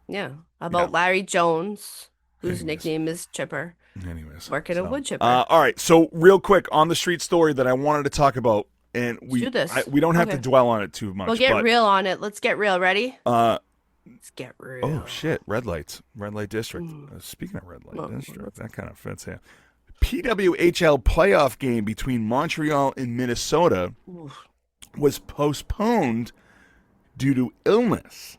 Yeah. Yeah. about Larry Jones, whose Anyways. nickname is Chipper, Anyways. working a So, wood chipper. all right. So real quick on the street story that I wanted to talk about, and Let's do this. we don't have to Okay. dwell on it too We'll much, get but real on it. Let's get real. Ready? uh, Let's get oh real. shit, red lights, red light district. Speaking of red light Oh, district, that kind of fits here. PWHL playoff game between Montreal and Minnesota was postponed due to illness.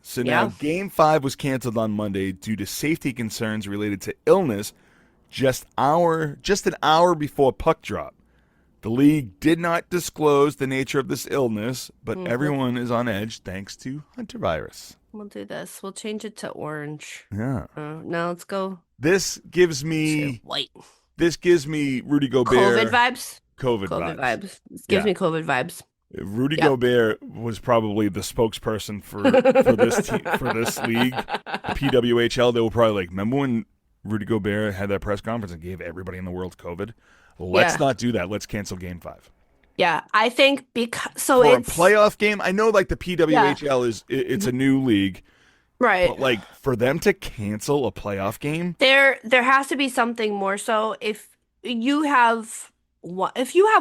So now Yeah. Game 5 was canceled on Monday due to safety concerns related to illness just an hour before puck drop. The league did not disclose the nature of this illness, but everyone is on edge thanks to Hunter virus. We'll do this. We'll change it to orange. Yeah. Now let's go This gives to me white. Rudy Gobert COVID vibes. COVID COVID vibes. vibes. This gives me COVID vibes. Rudy Yep. Gobert was probably the spokesperson for this team, for this league, the PWHL. They were probably like, remember when Rudy Gobert had that press conference and gave everybody in the world COVID? Let's not do that. Let's cancel Game 5. Yeah, I think because For it's a playoff game, I know like the PWHL it's a new league, right. but like for them to cancel a playoff game, There has to be something more. So if you have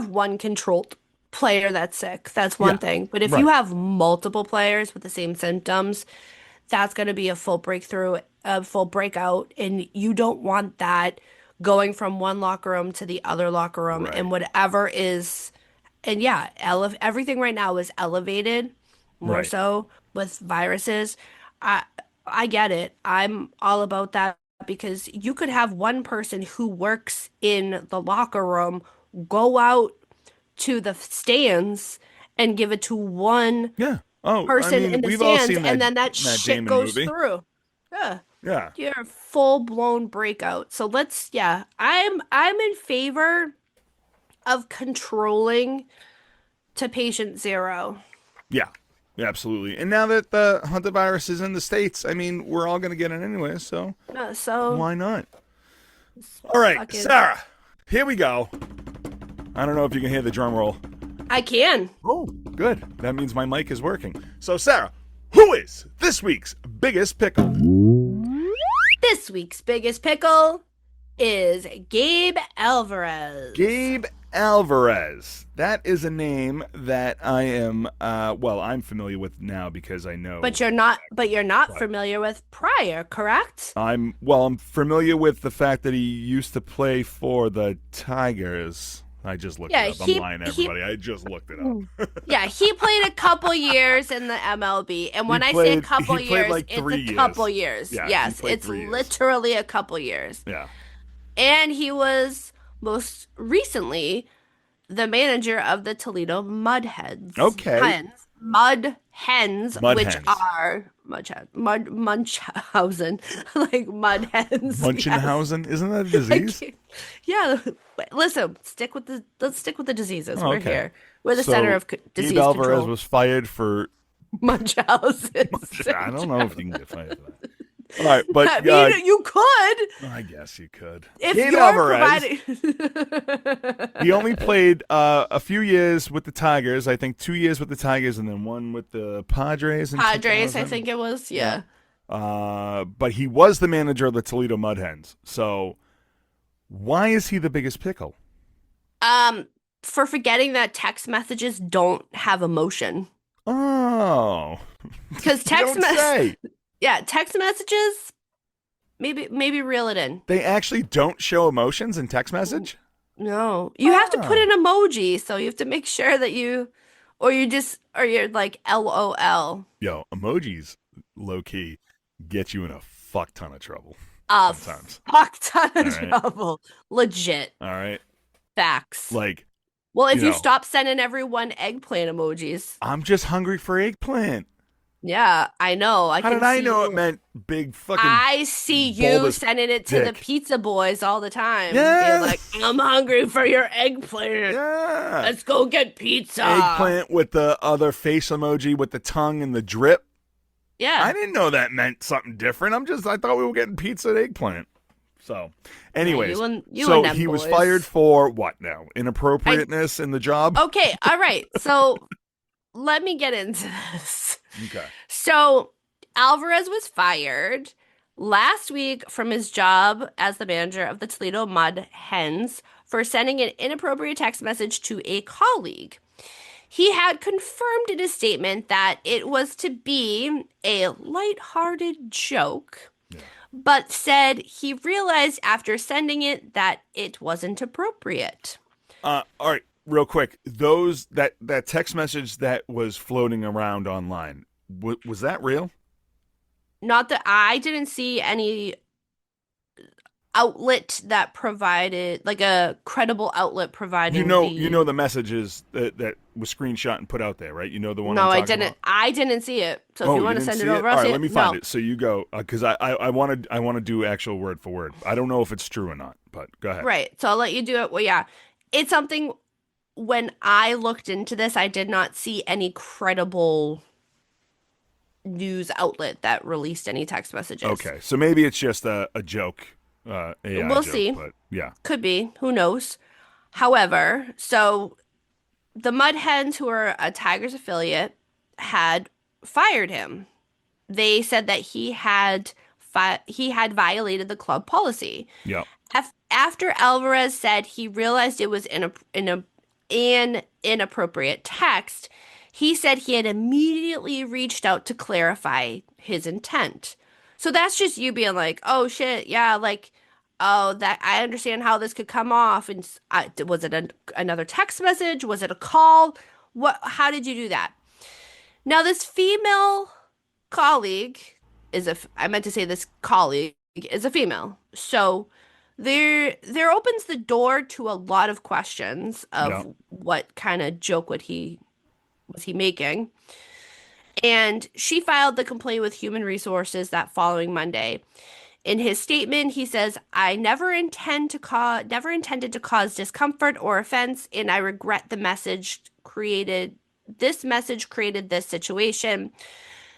one controlled player that's sick, that's one thing. But if you have multiple players with the same symptoms, that's going to be a full breakthrough, a full breakout, and you don't want that going from one locker room to the other locker room and whatever is, and everything right now is elevated more so with viruses. I get it. I'm all about that because you could have one person who works in the locker room go out to the stands and give it to one person in the we've all stands, seen and then that Matt shit Damon goes movie. through. Yeah. Yeah. You're a full-blown breakout. So I'm in favor of controlling to patient zero. Yeah. Yeah, absolutely. And now that the Hunter virus is in the States, I mean, we're all going to get it anyway, so So why not? All right, fucking- Sarah, here we go. I don't know if you can hear the drum roll. I can. Oh, good. That means my mic is working. So, Sarah, who is this week's biggest pickle? This week's biggest pickle is Gabe Alvarez. Gabe Alvarez. That is a name that I am, I'm familiar with now because I know. But you're not familiar with prior, correct? I'm familiar with the fact that he used to play for the Tigers. I just looked it up. I'm lying to everybody. I just looked it up. Yeah, he played a couple years in the MLB. And when I say a couple years, like it's 3 a couple years. Yeah, yes, he played it's 3 years. literally a couple years. Yeah. And he was most recently the manager of the Toledo Mud Hens. Okay. Mud Hens, Mud which Hens. are Munchausen, like mud hens. Munchenhausen? Isn't that a Yes. disease? Yeah. Listen, let's stick with the diseases. Oh, We're okay. here. We're the So, center of disease Gabe Alvarez control. was fired for. Munchausen. I don't know if you can get fired for that. All right, but I mean, you could I guess you could. if Gabe you're Alvarez, providing. he only played a few years with the Tigers. I think 2 years with the Tigers and then one with the Padres. In Padres, I 2000. think it was. Yeah. But he was the manager of the Toledo Mud Hens. So why is he the biggest pickle? For forgetting that text messages don't have emotion. Oh, Because text don't say. text messages. Maybe reel it in. They actually don't show emotions in text message? No, you have to put an emoji, so you have to make sure that you're like LOL. Yo, emojis, low key, get you in a fuck ton of trouble. A Sometimes. fuck ton of All right. trouble. Legit All right. facts. Like, Well, if you you know. stop sending everyone eggplant emojis. I'm just hungry for eggplant. Yeah, I know. How did I know it meant big fucking. I see you bulbous sending it to the dick. pizza boys all the time. Yeah. Being like, I'm hungry for your eggplant. Yeah. Let's go get pizza. Eggplant with the other face emoji with the tongue and the drip. Yeah. I didn't know that meant something different. I thought we were getting pizza and eggplant. So, anyways, you and them he was boys. fired for what now? Inappropriateness in the job? Okay, all right. So let me get into this. Okay. So Alvarez was fired last week from his job as the manager of the Toledo Mud Hens for sending an inappropriate text message to a colleague. He had confirmed in his statement that it was to be a lighthearted joke, Yeah. but said he realized after sending it that it wasn't appropriate. All right, real quick. That text message that was floating around online, was that real? Not that I didn't see any outlet that provided, like a credible outlet providing You the. know the messages that was screenshot and put out there, right? You know the one I'm No, I talking didn't. about. I didn't see it. So if Oh, you you want to didn't send it see it? over, All I'll right, see let it. me find No. it. So you go, because I want to do actual word for word. I don't know if it's true or not, but go ahead. Right. So I'll let you do it. Well, yeah. It's something when I looked into this, I did not see any credible news outlet that released any text messages. Okay, so maybe it's just a joke, AI We'll joke, see. but yeah, Could be. Who knows? However, so the Mud Hens, who are a Tigers affiliate, had fired him. They said that he had violated the club policy. yeah, After Alvarez said he realized it was an inappropriate text, he said he had immediately reached out to clarify his intent. So that's just you being like, "Oh shit, yeah, like, oh, that I understand how this could come off." And was it another text message? Was it a call? What? How did you do that? Now, this female colleague I meant to say this colleague is a female. So there opens the door to a lot of questions yeah. of what kind of joke was he making. And she filed the complaint with Human Resources that following Monday. In his statement, he says, "I never intended to cause discomfort or offense, and I regret the message created. This message created this situation.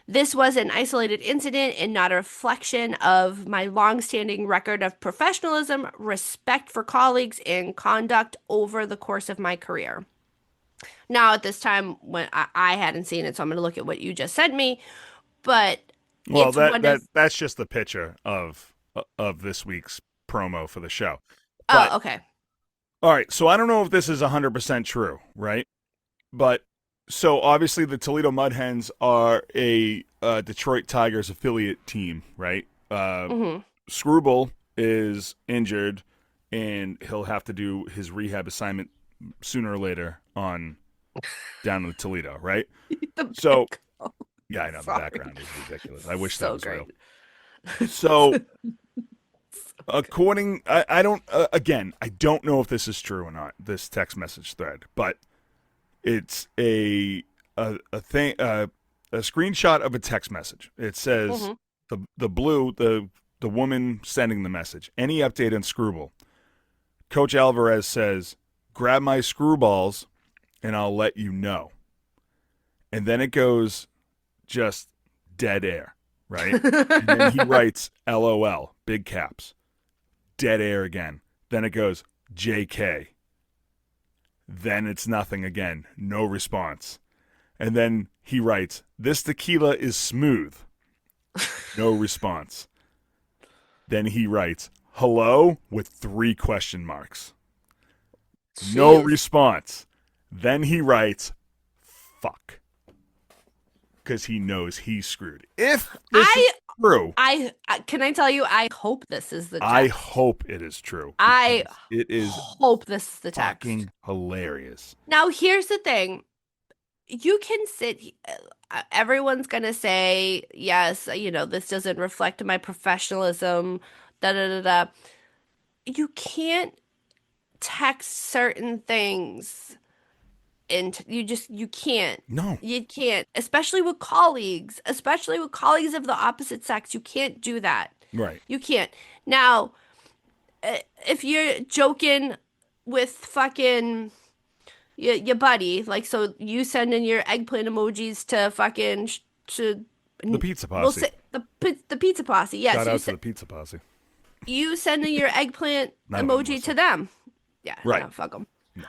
This was an isolated incident and not a reflection of my longstanding record of professionalism, respect for colleagues, and conduct over the course of my career." Now, at this time, when I hadn't seen it, so I'm going to look at what you just sent me, but Well, it's one of. that's just the picture of this week's promo for the show. But Oh, okay. all right, so I don't know if this is 100% true, right? But so obviously the Toledo Mud Hens are a Detroit Tigers affiliate team, right? Hmm. Screwball is injured, and he'll have to do his rehab assignment sooner or later on down in Toledo, right? The So pickle. yeah, I know the Sorry. background is ridiculous. I wish that So was real. great. So So good. according, I don't again, I don't know if this is true or not. This text message thread, but it's a thing a screenshot of a text message. It says Hmm. the woman sending the message. Any update on Screwball? Coach Alvarez says, "Grab my screwballs and I'll let you know." And then it goes just dead air, right? And then he writes LOL, big caps. Dead air again. Then it goes JK. Then it's nothing again. No response. And then he writes, "This tequila is smooth." No response. Then he writes, "Hello?" with 3 question marks. No Jeez. response. Then he writes, "Fuck." Because he knows he's screwed. If this is I true, can I tell you, I hope this is the I text. hope it is true. I Because it is hope this is the text. fucking hilarious. Now, here's the thing. You can everyone's gonna say, yes, this doesn't reflect my professionalism, da da da da. You can't text certain things and you can't. No. You can't, especially with colleagues of the opposite sex. You can't do that. Right. You can't. Now, if you're joking with fucking your buddy, like, so you send in your eggplant emojis to fucking to The pizza we'll posse. say the pizza posse. Yes, Shout out to the pizza posse. you send in your eggplant None of them emoji to listen. them. Yeah, Right. no, fuck them. No.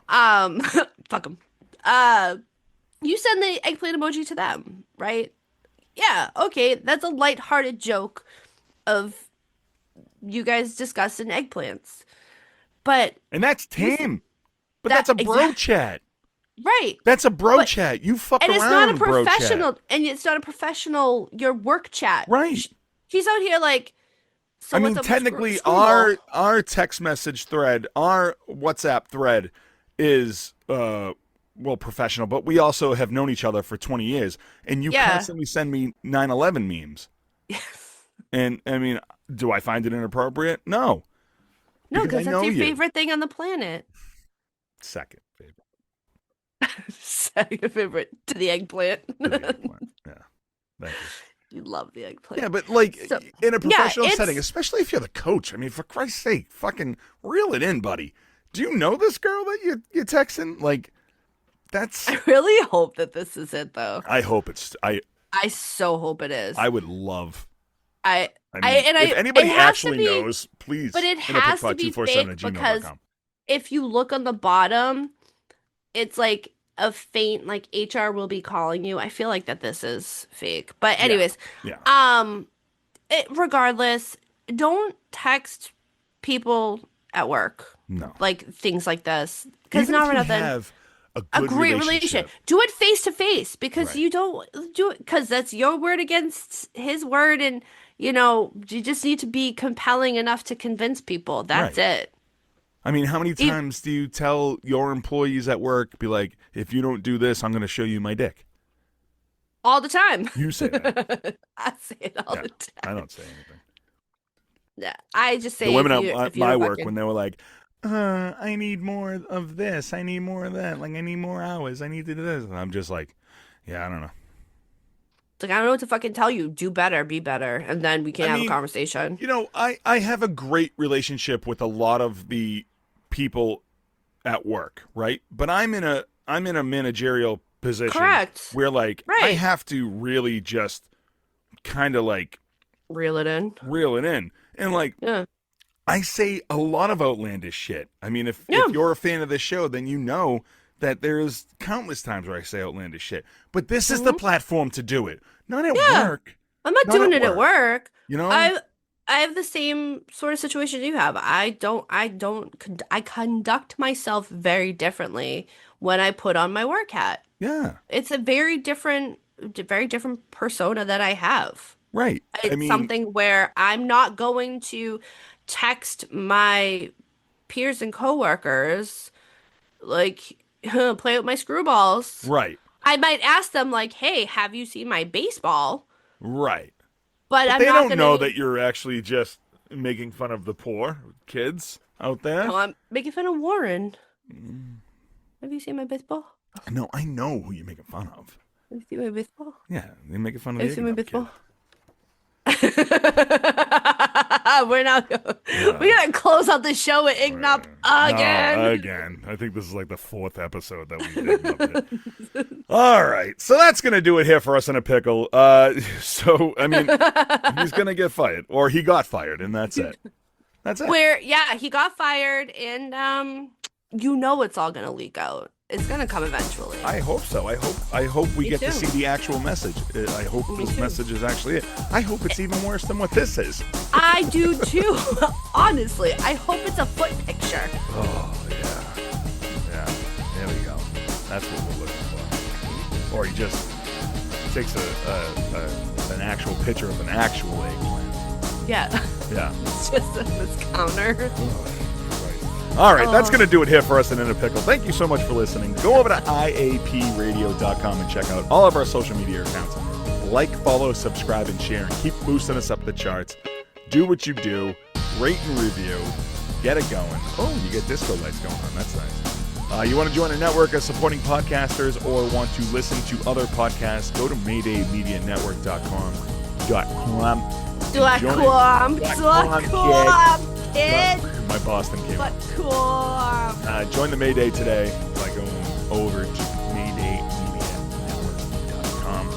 Fuck them. Uh, you send the eggplant emoji to them, right? Yeah, okay, that's a lighthearted joke. of you guys discussing eggplants. But And that's you, tame. But that that's a bro exact chat. right. That's a bro But chat. You fuck and it's not a around, bro chat. professional, and it's not a professional your work chat. Right. He's out here like, so I what's mean, up with technically, screwball? our text message thread, our WhatsApp thread is professional, but we also have known each other for 20 years, and you Yeah. constantly send me 9/11 memes. And I mean, do I find it inappropriate? No, No, because I because that's know your you. favorite thing on the planet. Second favorite. Your favorite to the eggplant. To the eggplant. Yeah. Thank you. You love the eggplant. Yeah, but like So, in a yeah, professional setting, especially if you're the coach, I mean, for Christ's sake, fucking reel it in, buddy. Do you know this girl that you're texting? Like, that's. I really hope that this is it, though. I hope it's. I so hope it is. I would love. I, I mean, if it anybody has actually to be, knows, please. but it has to be fake because if you look on the bottom, it's like a faint, like HR will be calling you. I feel like that this is fake. But anyways, Yeah. regardless, don't text people at work. No. Like things like this. Because Even not if for you nothing. have a A good great relationship. Do it face to face because Right. you don't do it because that's your word against his word, and you just need to be compelling enough to convince people. That's Right. it. I mean, how many times do you tell your employees at work, be like, if you don't do this, I'm going to show you my dick? All the time. You say that. I say it all the time. I don't say anything. Yeah, I just say The women if at you my don't work, fucking- when they were like, I need more of this, I need more of that, like I need more hours, I need to do this. And I'm just like, yeah, I don't know. It's like, I don't know what to fucking tell you. Do better, be better, and then we can have a conversation. You know, I have a great relationship with a lot of the people at work, right? But I'm in a managerial position. Correct. Where like Right. I have to really just kind of like Reel it in. And like Yeah. I say a lot of outlandish shit. I mean, if Yeah. you're a fan of this show, then you know that there's countless times where I say outlandish shit. But this is the platform to do it. Not at work. I'm not doing it at work. You know? I have the same sort of situation you have. I conduct myself very differently when I put on my work hat. Yeah. It's a very different persona that I have. Right. It's something where I'm not going to text my peers and coworkers like, play with my screwballs. Right. I might ask them like, hey, have you seen my baseball? Right. But I'm they not don't know that you're actually just making fun of the poor kids out there. No, I'm making fun of Warren. Have you seen my baseball? No, I know who you're making fun of. Have you seen my baseball? Yeah, you're making fun of Have the you seen my Eggnog baseball? kid. We're not. We gotta close out the show with Ignop again. Again. I think this is like the 4th episode that we did. All right. So that's going to do it here for us in a pickle. So, I mean, he's going to get fired. Or he got fired, and that's it. That's it. He got fired, and it's all gonna leak out. It's gonna come eventually. I hope so. I hope we get to see the actual message. I hope this message is actually it. I hope it's even worse than what this is. I do too. Honestly, I hope it's a foot picture. Oh, yeah. Yeah. There we go. That's what we're looking for. Or he just takes an actual picture of an actual eggplant. Yeah. Yeah. It's just on this counter. All right, that's going to do it here for us in a Pickle. Thank you so much for listening. Go over to IAPradio.com and check out all of our social media accounts. Like, follow, subscribe, and share, and keep boosting us up the charts. Do what you do. Rate and review. Get it going. Oh, you get disco lights going on. That's nice. You want to join a network of supporting podcasters or want to listen to other podcasts, go to MaydayMediaNetwork.com. Kid. My Boston came up. Cool. Join the Mayday today by going over to MaydayMediaNetwork.com.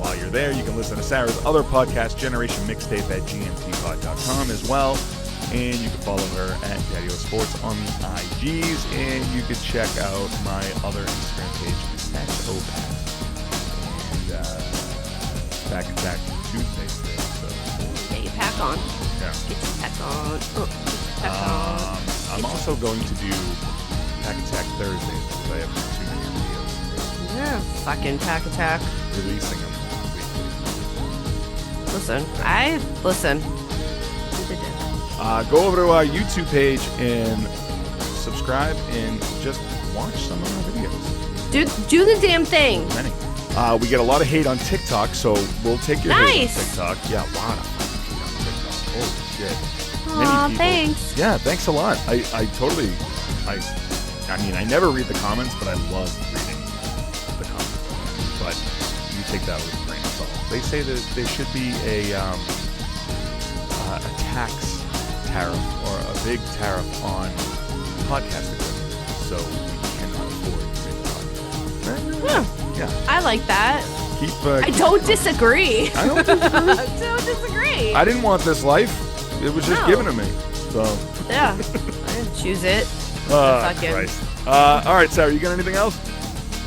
While you're there, you can listen to Sarah's other podcast, Generation Mixtape, at gmtpod.com as well. And you can follow her at Daddy-O Sports on the IGs. And you can check out my other Instagram page, SnatchOpat. And back Tuesday today. So your pack on. Yeah. Get your pack on. Get your pack on. I'm also going to do Pack Attack Thursdays because I have too many videos. Yeah, fucking Pack Attack. Releasing them weekly. Listen. Go over to our YouTube page and subscribe and just watch some of our videos. Do the damn thing. Many. We get a lot of hate on TikTok, so we'll take your hate on TikTok. Yeah, a lot of hate on TikTok. Holy shit. Aw, thanks. Yeah, thanks a lot. I mean, I never read the comments, but I love reading the comments. But you take that with a grain of salt. They say that there should be a tax tariff or a big tariff on podcast equipment, so we cannot afford to make podcasts. Yeah. I like that. I don't disagree. I don't disagree. I don't disagree. I didn't want this life. It was just given to me. So. Yeah. I didn't choose it. Christ. All right, Sarah, you got anything else?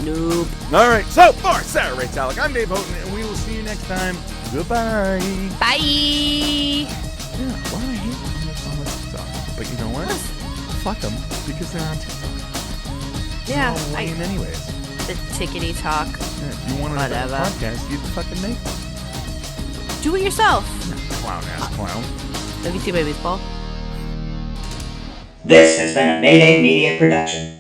Nope. All right, so for Sarah Rates Alec, I'm Dave Houghton, and we will see you next time. Goodbye. Bye. Yeah, why do I hate on this TikTok? But you know what? Fuck them, because they're on TikTok. Yeah. They're all lame anyways. The tickety talk. Yeah, if you want to make a podcast, you'd fucking make one. Do it yourself. Clown-ass clown. Love you too, babies, Paul. This has been a Mayday Media production.